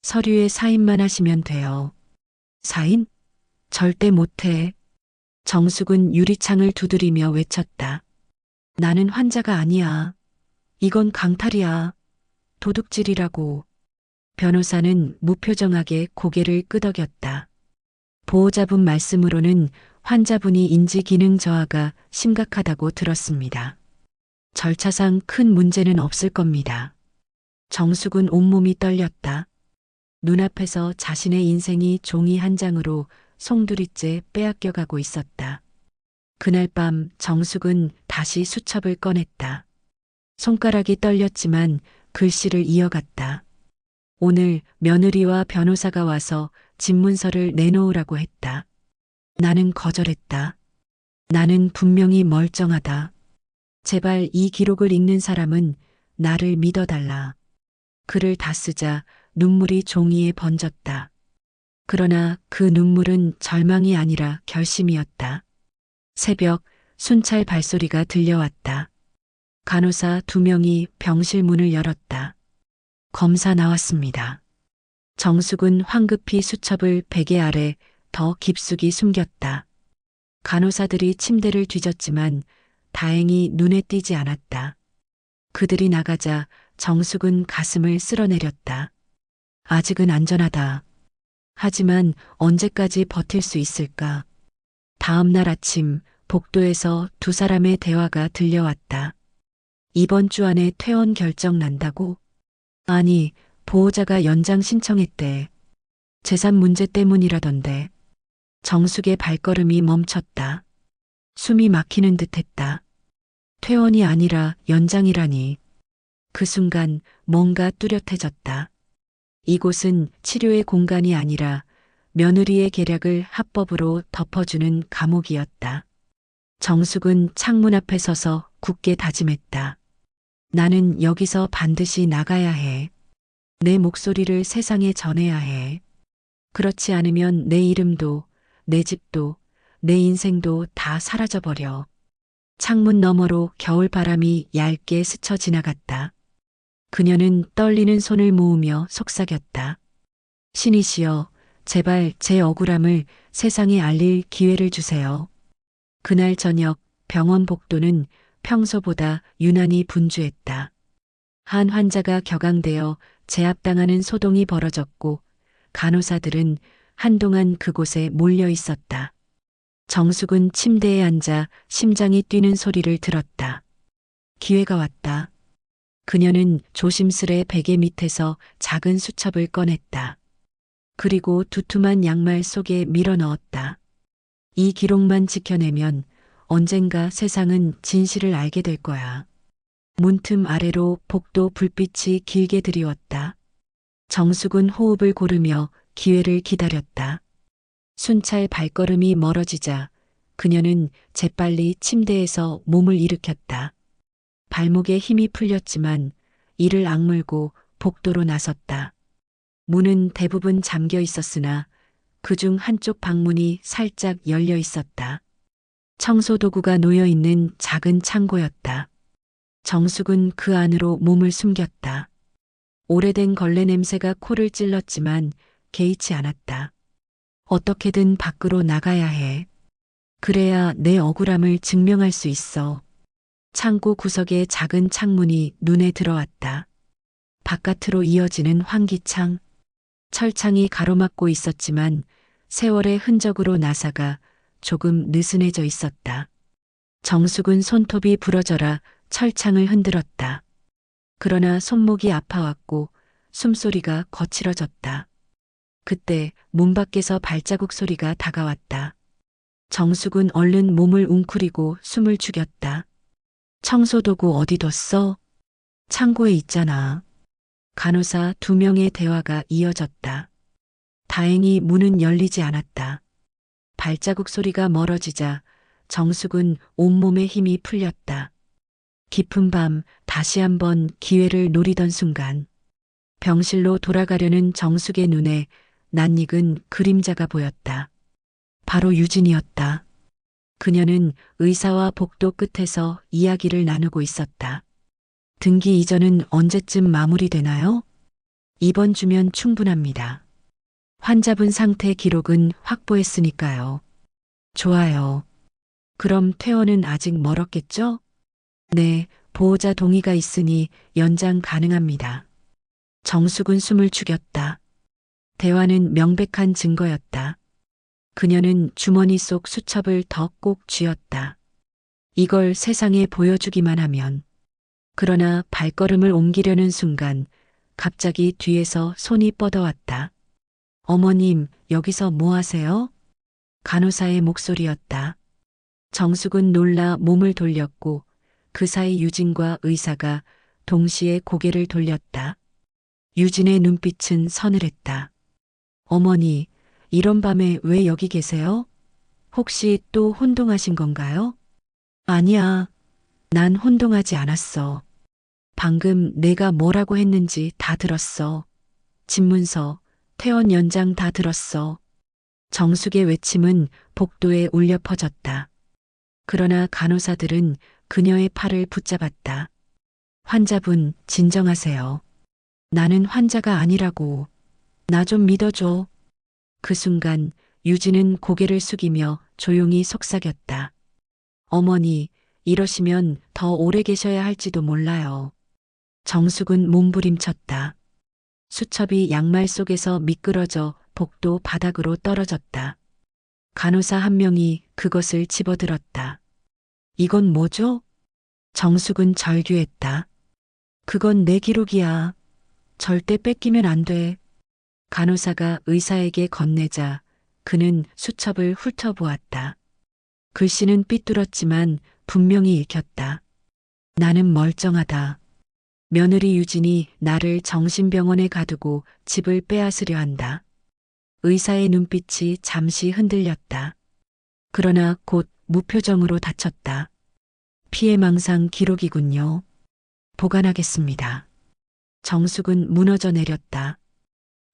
[SPEAKER 1] 서류에 사인만 하시면 돼요. 사인? 절대 못해. 정숙은 유리창을 두드리며 외쳤다. 나는 환자가 아니야. 이건 강탈이야. 도둑질이라고. 변호사는 무표정하게 고개를 끄덕였다. 보호자분 말씀으로는 환자분이 인지 기능 저하가 심각하다고 들었습니다. 절차상 큰 문제는 없을 겁니다. 정숙은 온몸이 떨렸다. 눈앞에서 자신의 인생이 종이 한 장으로 송두리째 빼앗겨가고 있었다. 그날 밤 정숙은 다시 수첩을 꺼냈다. 손가락이 떨렸지만 글씨를 이어갔다. 오늘 며느리와 변호사가 와서 집문서를 내놓으라고 했다. 나는 거절했다. 나는 분명히 멀쩡하다. 제발 이 기록을 읽는 사람은 나를 믿어달라. 글을 다 쓰자 눈물이 종이에 번졌다. 그러나 그 눈물은 절망이 아니라 결심이었다. 새벽 순찰 발소리가 들려왔다. 간호사 2명이 병실 문을 열었다. 검사 나왔습니다. 정숙은 황급히 수첩을 베개 아래 더 깊숙이 숨겼다. 간호사들이 침대를 뒤졌지만 다행히 눈에 띄지 않았다. 그들이 나가자 정숙은 가슴을 쓸어내렸다. 아직은 안전하다. 하지만 언제까지 버틸 수 있을까? 다음 날 아침 복도에서 2사람의 대화가 들려왔다. 이번 주 안에 퇴원 결정 난다고? 아니, 보호자가 연장 신청했대. 재산 문제 때문이라던데. 정숙의 발걸음이 멈췄다. 숨이 막히는 듯 했다. 퇴원이 아니라 연장이라니. 그 순간 뭔가 뚜렷해졌다. 이곳은 치료의 공간이 아니라 며느리의 계략을 합법으로 덮어주는 감옥이었다. 정숙은 창문 앞에 서서 굳게 다짐했다. 나는 여기서 반드시 나가야 해. 내 목소리를 세상에 전해야 해. 그렇지 않으면 내 이름도, 내 집도, 내 인생도 다 사라져버려. 창문 너머로 겨울바람이 얇게 스쳐 지나갔다. 그녀는 떨리는 손을 모으며 속삭였다. 신이시여, 제발 제 억울함을 세상에 알릴 기회를 주세요. 그날 저녁 병원 복도는 평소보다 유난히 분주했다. 한 환자가 격앙되어 제압당하는 소동이 벌어졌고 간호사들은 한동안 그곳에 몰려 있었다. 정숙은 침대에 앉아 심장이 뛰는 소리를 들었다. 기회가 왔다. 그녀는 조심스레 베개 밑에서 작은 수첩을 꺼냈다. 그리고 두툼한 양말 속에 밀어 넣었다. 이 기록만 지켜내면 언젠가 세상은 진실을 알게 될 거야. 문틈 아래로 복도 불빛이 길게 드리웠다. 정숙은 호흡을 고르며 기회를 기다렸다. 순찰 발걸음이 멀어지자 그녀는 재빨리 침대에서 몸을 일으켰다. 발목에 힘이 풀렸지만 이를 악물고 복도로 나섰다. 문은 대부분 잠겨 있었으나 그중 한쪽 방문이 살짝 열려 있었다. 청소도구가 놓여 있는 작은 창고였다. 정숙은 그 안으로 몸을 숨겼다. 오래된 걸레 냄새가 코를 찔렀지만 개의치 않았다. 어떻게든 밖으로 나가야 해. 그래야 내 억울함을 증명할 수 있어. 창고 구석의 작은 창문이 눈에 들어왔다. 바깥으로 이어지는 환기창. 철창이 가로막고 있었지만 세월의 흔적으로 나사가 조금 느슨해져 있었다. 정숙은 손톱이 부러져라 철창을 흔들었다. 그러나 손목이 아파왔고 숨소리가 거칠어졌다. 그때 문 밖에서 발자국 소리가 다가왔다. 정숙은 얼른 몸을 웅크리고 숨을 죽였다. 청소도구 어디 뒀어? 창고에 있잖아. 간호사 2명의 대화가 이어졌다. 다행히 문은 열리지 않았다. 발자국 소리가 멀어지자 정숙은 온몸에 힘이 풀렸다. 깊은 밤 다시 한번 기회를 노리던 순간 병실로 돌아가려는 정숙의 눈에 낯익은 그림자가 보였다. 바로 유진이었다. 그녀는 의사와 복도 끝에서 이야기를 나누고 있었다. 등기 이전은 언제쯤 마무리되나요? 이번 주면 충분합니다. 환자분 상태 기록은 확보했으니까요. 좋아요. 그럼 퇴원은 아직 멀었겠죠? 네, 보호자 동의가 있으니 연장 가능합니다. 정숙은 숨을 죽였다. 대화는 명백한 증거였다. 그녀는 주머니 속 수첩을 더 꼭 쥐었다. 이걸 세상에 보여주기만 하면. 그러나 발걸음을 옮기려는 순간 갑자기 뒤에서 손이 뻗어왔다. 어머님, 여기서 뭐 하세요? 간호사의 목소리였다. 정숙은 놀라 몸을 돌렸고 그 사이 유진과 의사가 동시에 고개를 돌렸다. 유진의 눈빛은 서늘했다. 어머니, 이런 밤에 왜 여기 계세요? 혹시 또 혼동하신 건가요? 아니야. 난 혼동하지 않았어. 방금 내가 뭐라고 했는지 다 들었어. 집문서, 퇴원 연장 다 들었어. 정숙의 외침은 복도에 울려 퍼졌다. 그러나 간호사들은 그녀의 팔을 붙잡았다. 환자분, 진정하세요. 나는 환자가 아니라고. 나 좀 믿어줘. 그 순간 유진은 고개를 숙이며 조용히 속삭였다. 어머니, 이러시면 더 오래 계셔야 할지도 몰라요. 정숙은 몸부림쳤다. 수첩이 양말 속에서 미끄러져 복도 바닥으로 떨어졌다. 간호사 한 명이 그것을 집어들었다. 이건 뭐죠? 정숙은 절규했다. 그건 내 기록이야. 절대 뺏기면 안 돼. 간호사가 의사에게 건네자 그는 수첩을 훑어보았다. 글씨는 삐뚤었지만 분명히 읽혔다. 나는 멀쩡하다. 며느리 유진이 나를 정신병원에 가두고 집을 빼앗으려 한다. 의사의 눈빛이 잠시 흔들렸다. 그러나 곧 무표정으로 닫혔다. 피해망상 기록이군요. 보관하겠습니다. 정숙은 무너져 내렸다.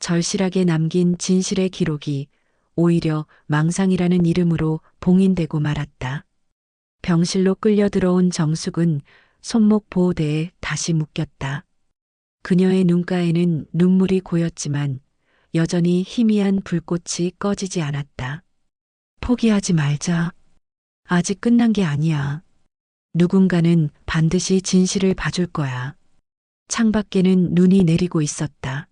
[SPEAKER 1] 절실하게 남긴 진실의 기록이 오히려 망상이라는 이름으로 봉인되고 말았다. 병실로 끌려 들어온 정숙은 손목 보호대에 다시 묶였다. 그녀의 눈가에는 눈물이 고였지만 여전히 희미한 불꽃이 꺼지지 않았다. 포기하지 말자. 아직 끝난 게 아니야. 누군가는 반드시 진실을 봐줄 거야. 창밖에는 눈이 내리고 있었다.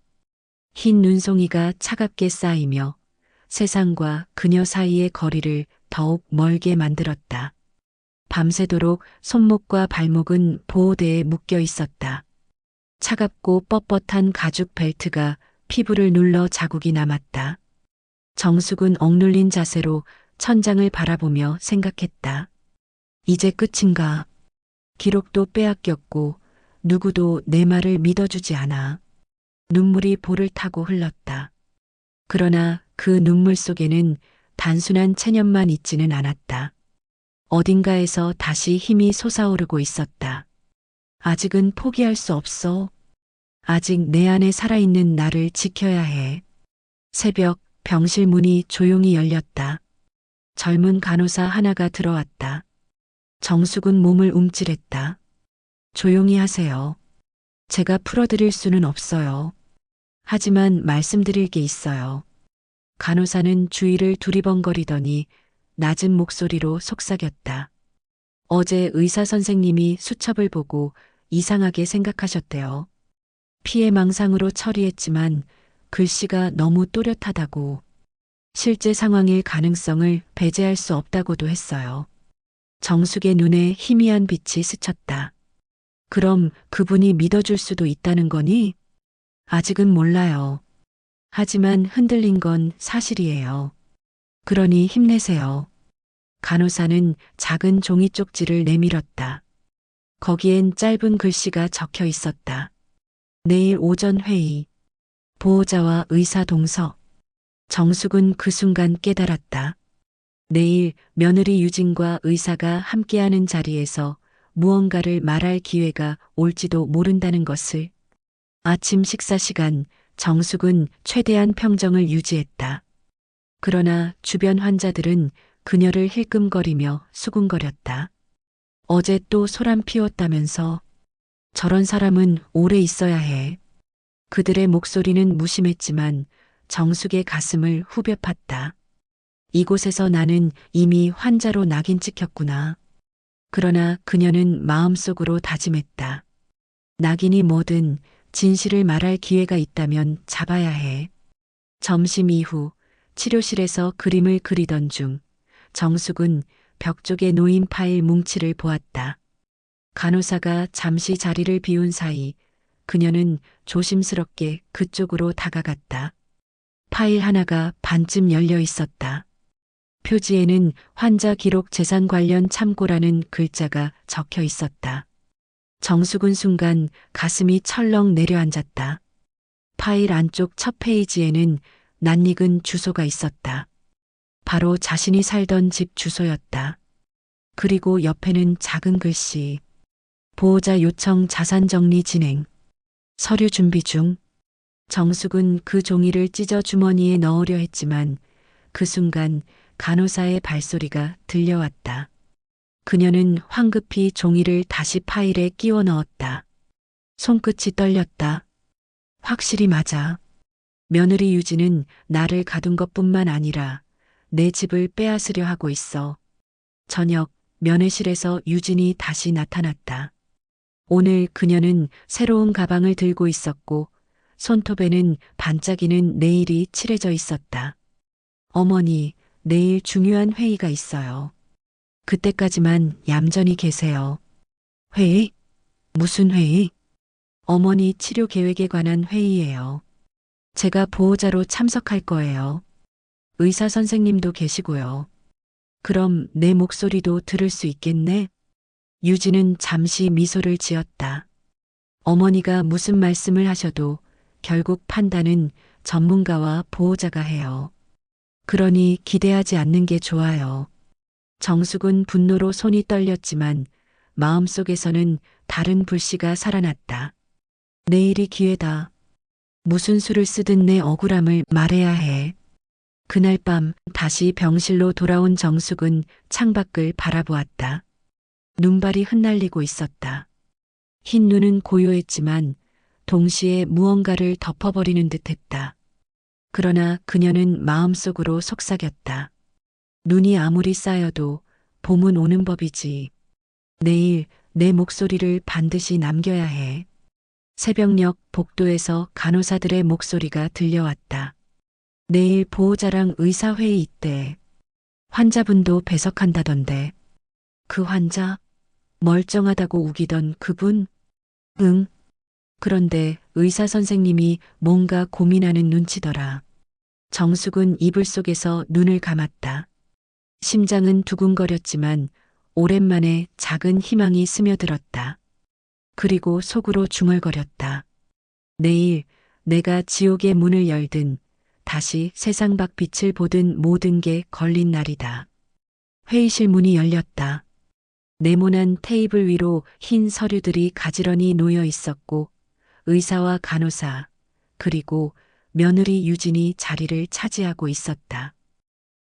[SPEAKER 1] 흰 눈송이가 차갑게 쌓이며 세상과 그녀 사이의 거리를 더욱 멀게 만들었다. 밤새도록 손목과 발목은 보호대에 묶여 있었다. 차갑고 뻣뻣한 가죽 벨트가 피부를 눌러 자국이 남았다. 정숙은 억눌린 자세로 천장을 바라보며 생각했다. 이제 끝인가? 기록도 빼앗겼고 누구도 내 말을 믿어주지 않아. 눈물이 볼을 타고 흘렀다. 그러나 그 눈물 속에는 단순한 체념만 있지는 않았다. 어딘가에서 다시 힘이 솟아오르고 있었다. 아직은 포기할 수 없어. 아직 내 안에 살아있는 나를 지켜야 해. 새벽 병실 문이 조용히 열렸다. 젊은 간호사 하나가 들어왔다. 정숙은 몸을 움찔했다. 조용히 하세요. 제가 풀어드릴 수는 없어요. 하지만 말씀드릴 게 있어요. 간호사는 주위를 두리번거리더니 낮은 목소리로 속삭였다. 어제 의사 선생님이 수첩을 보고 이상하게 생각하셨대요. 피해망상으로 처리했지만 글씨가 너무 또렷하다고, 실제 상황일 가능성을 배제할 수 없다고도 했어요. 정숙의 눈에 희미한 빛이 스쳤다. 그럼 그분이 믿어줄 수도 있다는 거니? 아직은 몰라요. 하지만 흔들린 건 사실이에요. 그러니 힘내세요. 간호사는 작은 종이 쪽지를 내밀었다. 거기엔 짧은 글씨가 적혀 있었다. 내일 오전 회의. 보호자와 의사 동서. 정숙은 그 순간 깨달았다. 내일 며느리 유진과 의사가 함께하는 자리에서 무언가를 말할 기회가 올지도 모른다는 것을. 아침 식사 시간 정숙은 최대한 평정을 유지했다. 그러나 주변 환자들은 그녀를 힐끔거리며 수군거렸다. 어제 또 소란 피웠다면서. 저런 사람은 오래 있어야 해. 그들의 목소리는 무심했지만 정숙의 가슴을 후벼 팠다. 이곳에서 나는 이미 환자로 낙인 찍혔구나. 그러나 그녀는 마음속으로 다짐했다. 낙인이 뭐든 진실을 말할 기회가 있다면 잡아야 해. 점심 이후 치료실에서 그림을 그리던 중 정숙은 벽 쪽에 놓인 파일 뭉치를 보았다. 간호사가 잠시 자리를 비운 사이 그녀는 조심스럽게 그쪽으로 다가갔다. 파일 하나가 반쯤 열려 있었다. 표지에는 환자 기록 재산 관련 참고라는 글자가 적혀 있었다. 정숙은 순간 가슴이 철렁 내려앉았다. 파일 안쪽 첫 페이지에는 낯익은 주소가 있었다. 바로 자신이 살던 집 주소였다. 그리고 옆에는 작은 글씨. 보호자 요청 자산 정리 진행. 서류 준비 중. 정숙은 그 종이를 찢어 주머니에 넣으려 했지만 그 순간 간호사의 발소리가 들려왔다. 그녀는 황급히 종이를 다시 파일에 끼워 넣었다. 손끝이 떨렸다. 확실히 맞아. 며느리 유진은 나를 가둔 것뿐만 아니라 내 집을 빼앗으려 하고 있어. 저녁 면회실에서 유진이 다시 나타났다. 오늘 그녀는 새로운 가방을 들고 있었고 손톱에는 반짝이는 네일이 칠해져 있었다. 어머니, 내일 중요한 회의가 있어요. 그때까지만 얌전히 계세요. 회의? 무슨 회의? 어머니 치료 계획에 관한 회의예요. 제가 보호자로 참석할 거예요. 의사 선생님도 계시고요. 그럼 내 목소리도 들을 수 있겠네? 유진은 잠시 미소를 지었다. 어머니가 무슨 말씀을 하셔도 결국 판단은 전문가와 보호자가 해요. 그러니 기대하지 않는 게 좋아요. 정숙은 분노로 손이 떨렸지만 마음속에서는 다른 불씨가 살아났다. 내일이 기회다. 무슨 수를 쓰든 내 억울함을 말해야 해. 그날 밤 다시 병실로 돌아온 정숙은 창밖을 바라보았다. 눈발이 흩날리고 있었다. 흰 눈은 고요했지만 동시에 무언가를 덮어버리는 듯했다. 그러나 그녀는 마음속으로 속삭였다. 눈이 아무리 쌓여도 봄은 오는 법이지. 내일 내 목소리를 반드시 남겨야 해. 새벽녘 복도에서 간호사들의 목소리가 들려왔다. 내일 보호자랑 의사회의 있대. 환자분도 배석한다던데. 그 환자? 멀쩡하다고 우기던 그분? 응. 그런데 의사 선생님이 뭔가 고민하는 눈치더라. 정숙은 이불 속에서 눈을 감았다. 심장은 두근거렸지만 오랜만에 작은 희망이 스며들었다. 그리고 속으로 중얼거렸다. 내일 내가 지옥의 문을 열든 다시 세상 밖 빛을 보든 모든 게 걸린 날이다. 회의실 문이 열렸다. 네모난 테이블 위로 흰 서류들이 가지런히 놓여 있었고 의사와 간호사 그리고 며느리 유진이 자리를 차지하고 있었다.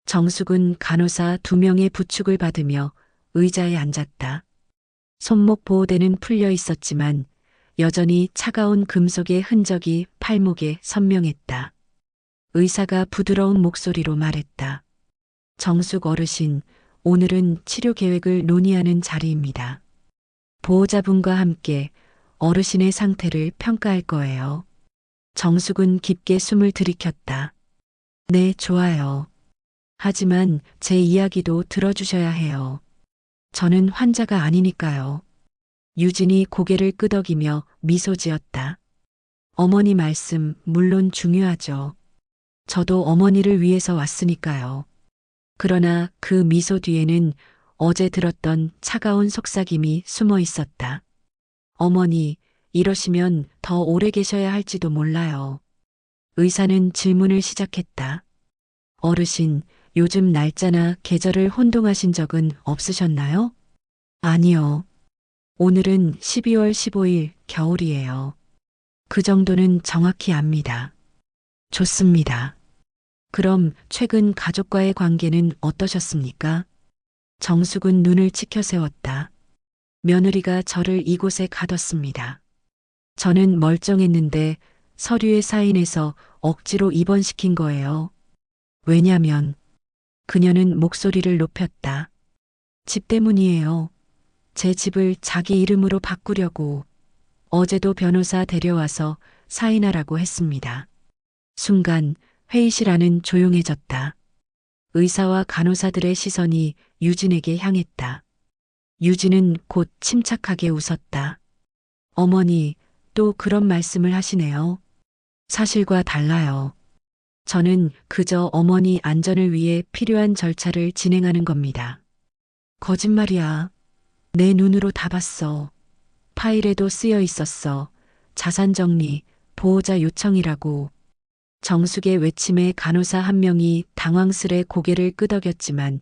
[SPEAKER 1] 정숙은 간호사 2명의 부축을 받으며 의자에 앉았다. 손목 보호대는 풀려 있었지만 여전히 차가운 금속의 흔적이 팔목에 선명했다. 의사가 부드러운 목소리로 말했다. 정숙 어르신, 오늘은 치료 계획을 논의하는 자리입니다. 보호자분과 함께 어르신의 상태를 평가할 거예요. 정숙은 깊게 숨을 들이켰다. 네, 좋아요. 하지만 제 이야기도 들어주셔야 해요. 저는 환자가 아니니까요. 유진이 고개를 끄덕이며 미소 지었다. 어머니 말씀 물론 중요하죠. 저도 어머니를 위해서 왔으니까요. 그러나 그 미소 뒤에는 어제 들었던 차가운 속삭임이 숨어 있었다. 어머니, 이러시면 더 오래 계셔야 할지도 몰라요. 의사는 질문을 시작했다. 어르신, 요즘 날짜나 계절을 혼동하신 적은 없으셨나요? 아니요. 오늘은 12월 15일 겨울이에요. 그 정도는 정확히 압니다. 좋습니다. 그럼 최근 가족과의 관계는 어떠셨습니까? 정숙은 눈을 치켜세웠다. 며느리가 저를 이곳에 가뒀습니다. 저는 멀쩡했는데 서류에 사인해서 억지로 입원시킨 거예요. 왜냐면 그녀는 목소리를 높였다. 집 때문이에요. 제 집을 자기 이름으로 바꾸려고 어제도 변호사 데려와서 사인하라고 했습니다. 순간 회의실 안은 조용해졌다. 의사와 간호사들의 시선이 유진에게 향했다. 유진은 곧 침착하게 웃었다. 어머니, 또 그런 말씀을 하시네요. 사실과 달라요. 저는 그저 어머니 안전을 위해 필요한 절차를 진행하는 겁니다. 거짓말이야. 내 눈으로 다 봤어. 파일에도 쓰여 있었어. 자산 정리, 보호자 요청이라고. 정숙의 외침에 간호사 한 명이 당황스레 고개를 끄덕였지만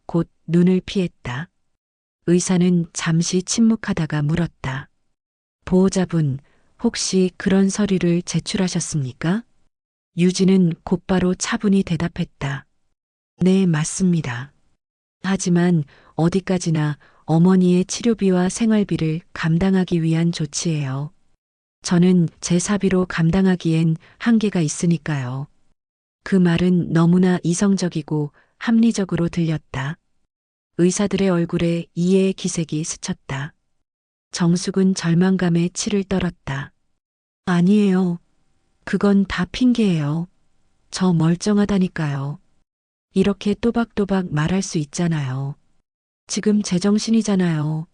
[SPEAKER 1] 곧 눈을 피했다. 의사는 잠시 침묵하다가 물었다. 보호자분, 혹시 그런 서류를 제출하셨습니까? 유진은 곧바로 차분히 대답했다. 네, 맞습니다. 하지만 어디까지나 어머니의 치료비와 생활비를 감당하기 위한 조치예요. 저는 제 사비로 감당하기엔 한계가 있으니까요. 그 말은 너무나 이성적이고 합리적으로 들렸다. 의사들의 얼굴에 이해의 기색이 스쳤다. 정숙은 절망감에 치를 떨었다. 아니에요. 그건 다 핑계예요. 저 멀쩡하다니까요. 이렇게 또박또박 말할 수 있잖아요. 지금 제정신이잖아요.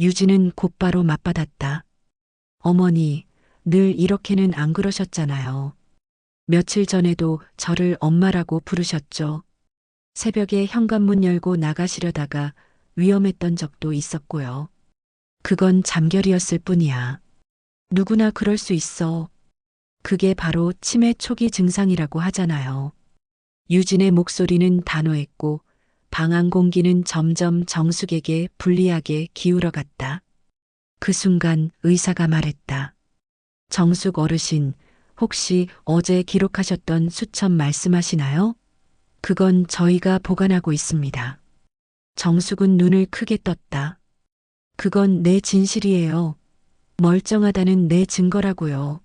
[SPEAKER 1] 유진은 곧바로 맞받았다. 어머니, 늘 이렇게는 안 그러셨잖아요. 며칠 전에도 저를 엄마라고 부르셨죠. 새벽에 현관문 열고 나가시려다가 위험했던 적도 있었고요. 그건 잠결이었을 뿐이야. 누구나 그럴 수 있어. 그게 바로 치매 초기 증상이라고 하잖아요. 유진의 목소리는 단호했고 방 안 공기는 점점 정숙에게 불리하게 기울어갔다. 그 순간 의사가 말했다. 정숙 어르신, 혹시 어제 기록하셨던 수첩 말씀하시나요? 그건 저희가 보관하고 있습니다. 정숙은 눈을 크게 떴다. 그건 내 진실이에요. 멀쩡하다는 내 증거라고요.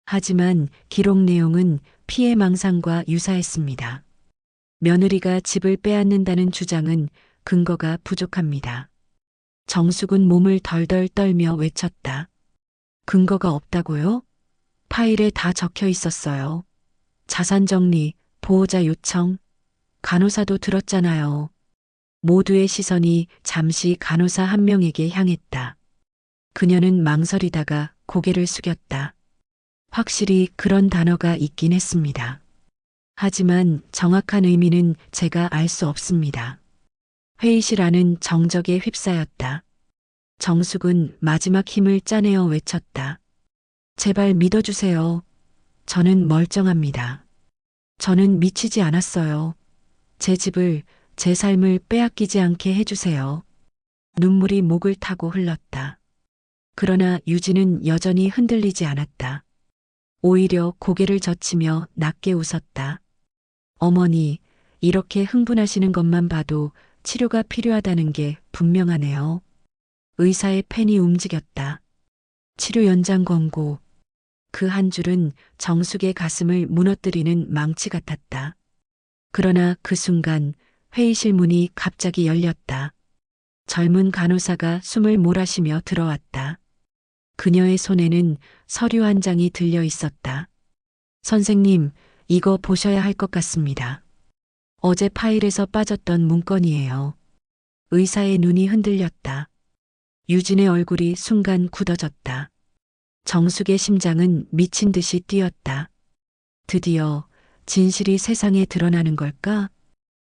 [SPEAKER 1] 하지만 기록 내용은 피해 망상과 유사했습니다. 며느리가 집을 빼앗는다는 주장은 근거가 부족합니다. 정숙은 몸을 덜덜 떨며 외쳤다. 근거가 없다고요? 파일에 다 적혀 있었어요. 자산 정리, 보호자 요청, 간호사도 들었잖아요. 모두의 시선이 잠시 간호사 한 명에게 향했다. 그녀는 망설이다가 고개를 숙였다. 확실히 그런 단어가 있긴 했습니다. 하지만 정확한 의미는 제가 알 수 없습니다. 회의실 안은 정적에 휩싸였다. 정숙은 마지막 힘을 짜내어 외쳤다. 제발 믿어주세요. 저는 멀쩡합니다. 저는 미치지 않았어요. 제 집을, 제 삶을 빼앗기지 않게 해주세요. 눈물이 목을 타고 흘렀다. 그러나 유진은 여전히 흔들리지 않았다. 오히려 고개를 젖히며 낮게 웃었다. 어머니, 이렇게 흥분하시는 것만 봐도 치료가 필요하다는 게 분명하네요. 의사의 펜이 움직였다. 치료 연장 권고. 그 한 줄은 정숙의 가슴을 무너뜨리는 망치 같았다. 그러나 그 순간 회의실 문이 갑자기 열렸다. 젊은 간호사가 숨을 몰아쉬며 들어왔다. 그녀의 손에는 서류 한 장이 들려 있었다. 선생님, 이거 보셔야 할 것 같습니다. 어제 파일에서 빠졌던 문건이에요. 의사의 눈이 흔들렸다. 유진의 얼굴이 순간 굳어졌다. 정숙의 심장은 미친 듯이 뛰었다. 드디어 진실이 세상에 드러나는 걸까?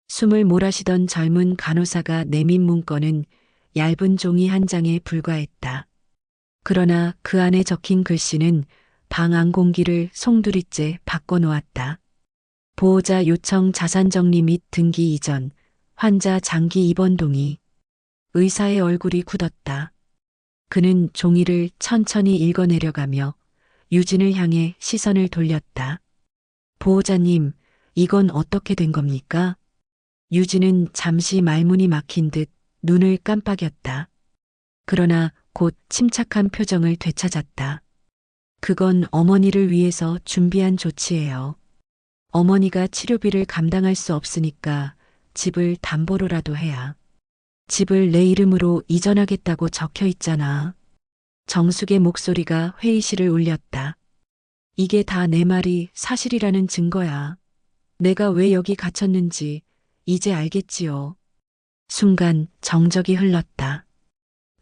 [SPEAKER 1] 숨을 몰아쉬던 젊은 간호사가 내민 문건은 얇은 종이 한 장에 불과했다. 그러나 그 안에 적힌 글씨는 방 안 공기를 송두리째 바꿔놓았다. 보호자 요청 자산 정리 및 등기 이전, 환자 장기 입원 동의. 의사의 얼굴이 굳었다. 그는 종이를 천천히 읽어내려가며 유진을 향해 시선을 돌렸다. 보호자님, 이건 어떻게 된 겁니까? 유진은 잠시 말문이 막힌 듯 눈을 깜빡였다. 그러나 곧 침착한 표정을 되찾았다. 그건 어머니를 위해서 준비한 조치예요. 어머니가 치료비를 감당할 수 없으니까 집을 담보로라도 해야. 집을 내 이름으로 이전하겠다고 적혀 있잖아. 정숙의 목소리가 회의실을 울렸다. 이게 다 내 말이 사실이라는 증거야. 내가 왜 여기 갇혔는지 이제 알겠지요. 순간 정적이 흘렀다.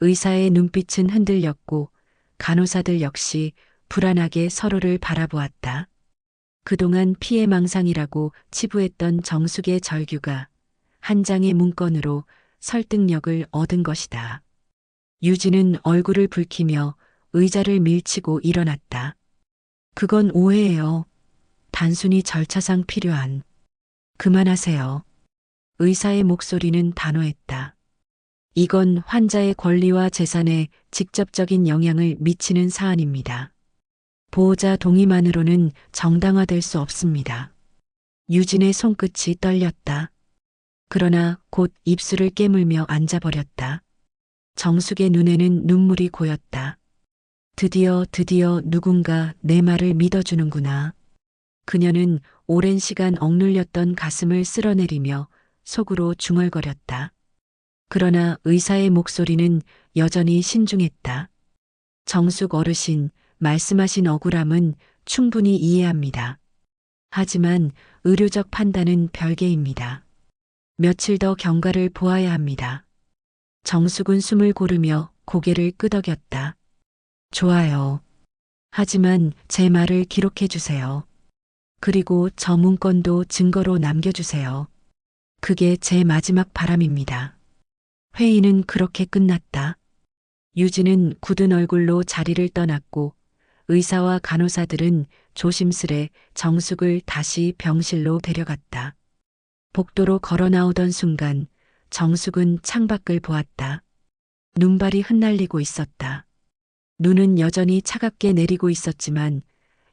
[SPEAKER 1] 의사의 눈빛은 흔들렸고 간호사들 역시 불안하게 서로를 바라보았다. 그동안 피해망상이라고 치부했던 정숙의 절규가 한 장의 문건으로 설득력을 얻은 것이다. 유진은 얼굴을 붉히며 의자를 밀치고 일어났다. 그건 오해예요. 단순히 절차상 필요한. 그만하세요. 의사의 목소리는 단호했다. 이건 환자의 권리와 재산에 직접적인 영향을 미치는 사안입니다. 보호자 동의만으로는 정당화될 수 없습니다. 유진의 손끝이 떨렸다. 그러나 곧 입술을 깨물며 앉아버렸다. 정숙의 눈에는 눈물이 고였다. 드디어 누군가 내 말을 믿어주는구나. 그녀는 오랜 시간 억눌렸던 가슴을 쓸어내리며 속으로 중얼거렸다. 그러나 의사의 목소리는 여전히 신중했다. 정숙 어르신, 말씀하신 억울함은 충분히 이해합니다. 하지만 의료적 판단은 별개입니다. 며칠 더 경과를 보아야 합니다. 정숙은 숨을 고르며 고개를 끄덕였다. 좋아요. 하지만 제 말을 기록해 주세요. 그리고 저 문건도 증거로 남겨주세요. 그게 제 마지막 바람입니다. 회의는 그렇게 끝났다. 유진은 굳은 얼굴로 자리를 떠났고 의사와 간호사들은 조심스레 정숙을 다시 병실로 데려갔다. 복도로 걸어 나오던 순간 정숙은 창밖을 보았다. 눈발이 흩날리고 있었다. 눈은 여전히 차갑게 내리고 있었지만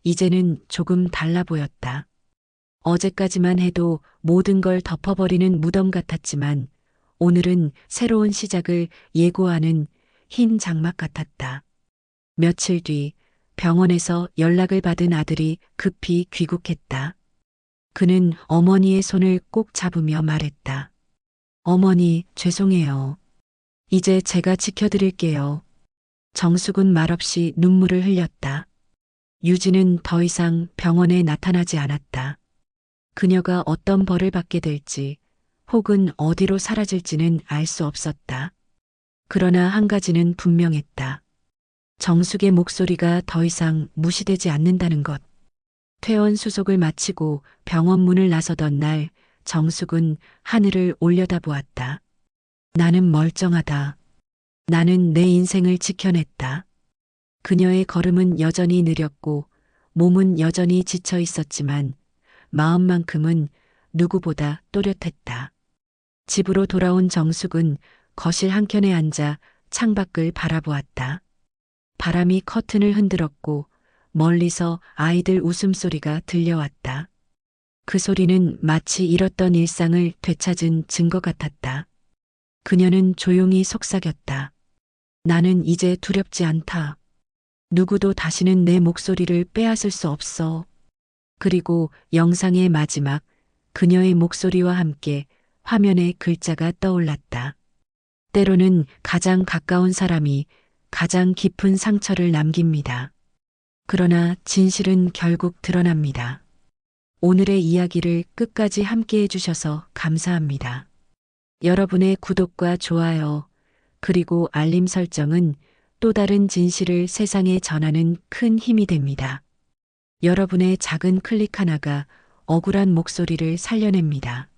[SPEAKER 1] 이제는 조금 달라 보였다. 어제까지만 해도 모든 걸 덮어버리는 무덤 같았지만 오늘은 새로운 시작을 예고하는 흰 장막 같았다. 며칠 뒤 병원에서 연락을 받은 아들이 급히 귀국했다. 그는 어머니의 손을 꼭 잡으며 말했다. 어머니, 죄송해요. 이제 제가 지켜드릴게요. 정숙은 말없이 눈물을 흘렸다. 유진은 더 이상 병원에 나타나지 않았다. 그녀가 어떤 벌을 받게 될지 혹은 어디로 사라질지는 알 수 없었다. 그러나 한 가지는 분명했다. 정숙의 목소리가 더 이상 무시되지 않는다는 것. 퇴원 수속을 마치고 병원 문을 나서던 날 정숙은 하늘을 올려다보았다. 나는 멀쩡하다. 나는 내 인생을 지켜냈다. 그녀의 걸음은 여전히 느렸고 몸은 여전히 지쳐 있었지만 마음만큼은 누구보다 또렷했다. 집으로 돌아온 정숙은 거실 한켠에 앉아 창밖을 바라보았다. 바람이 커튼을 흔들었고 멀리서 아이들 웃음소리가 들려왔다. 그 소리는 마치 잃었던 일상을 되찾은 증거 같았다. 그녀는 조용히 속삭였다. 나는 이제 두렵지 않다. 누구도 다시는 내 목소리를 빼앗을 수 없어. 그리고 영상의 마지막, 그녀의 목소리와 함께 화면에 글자가 떠올랐다. 때로는 가장 가까운 사람이 가장 깊은 상처를 남깁니다. 그러나 진실은 결국 드러납니다. 오늘의 이야기를 끝까지 함께 해주셔서 감사합니다. 여러분의 구독과 좋아요, 그리고 알림 설정은 또 다른 진실을 세상에 전하는 큰 힘이 됩니다. 여러분의 작은 클릭 하나가 억울한 목소리를 살려냅니다.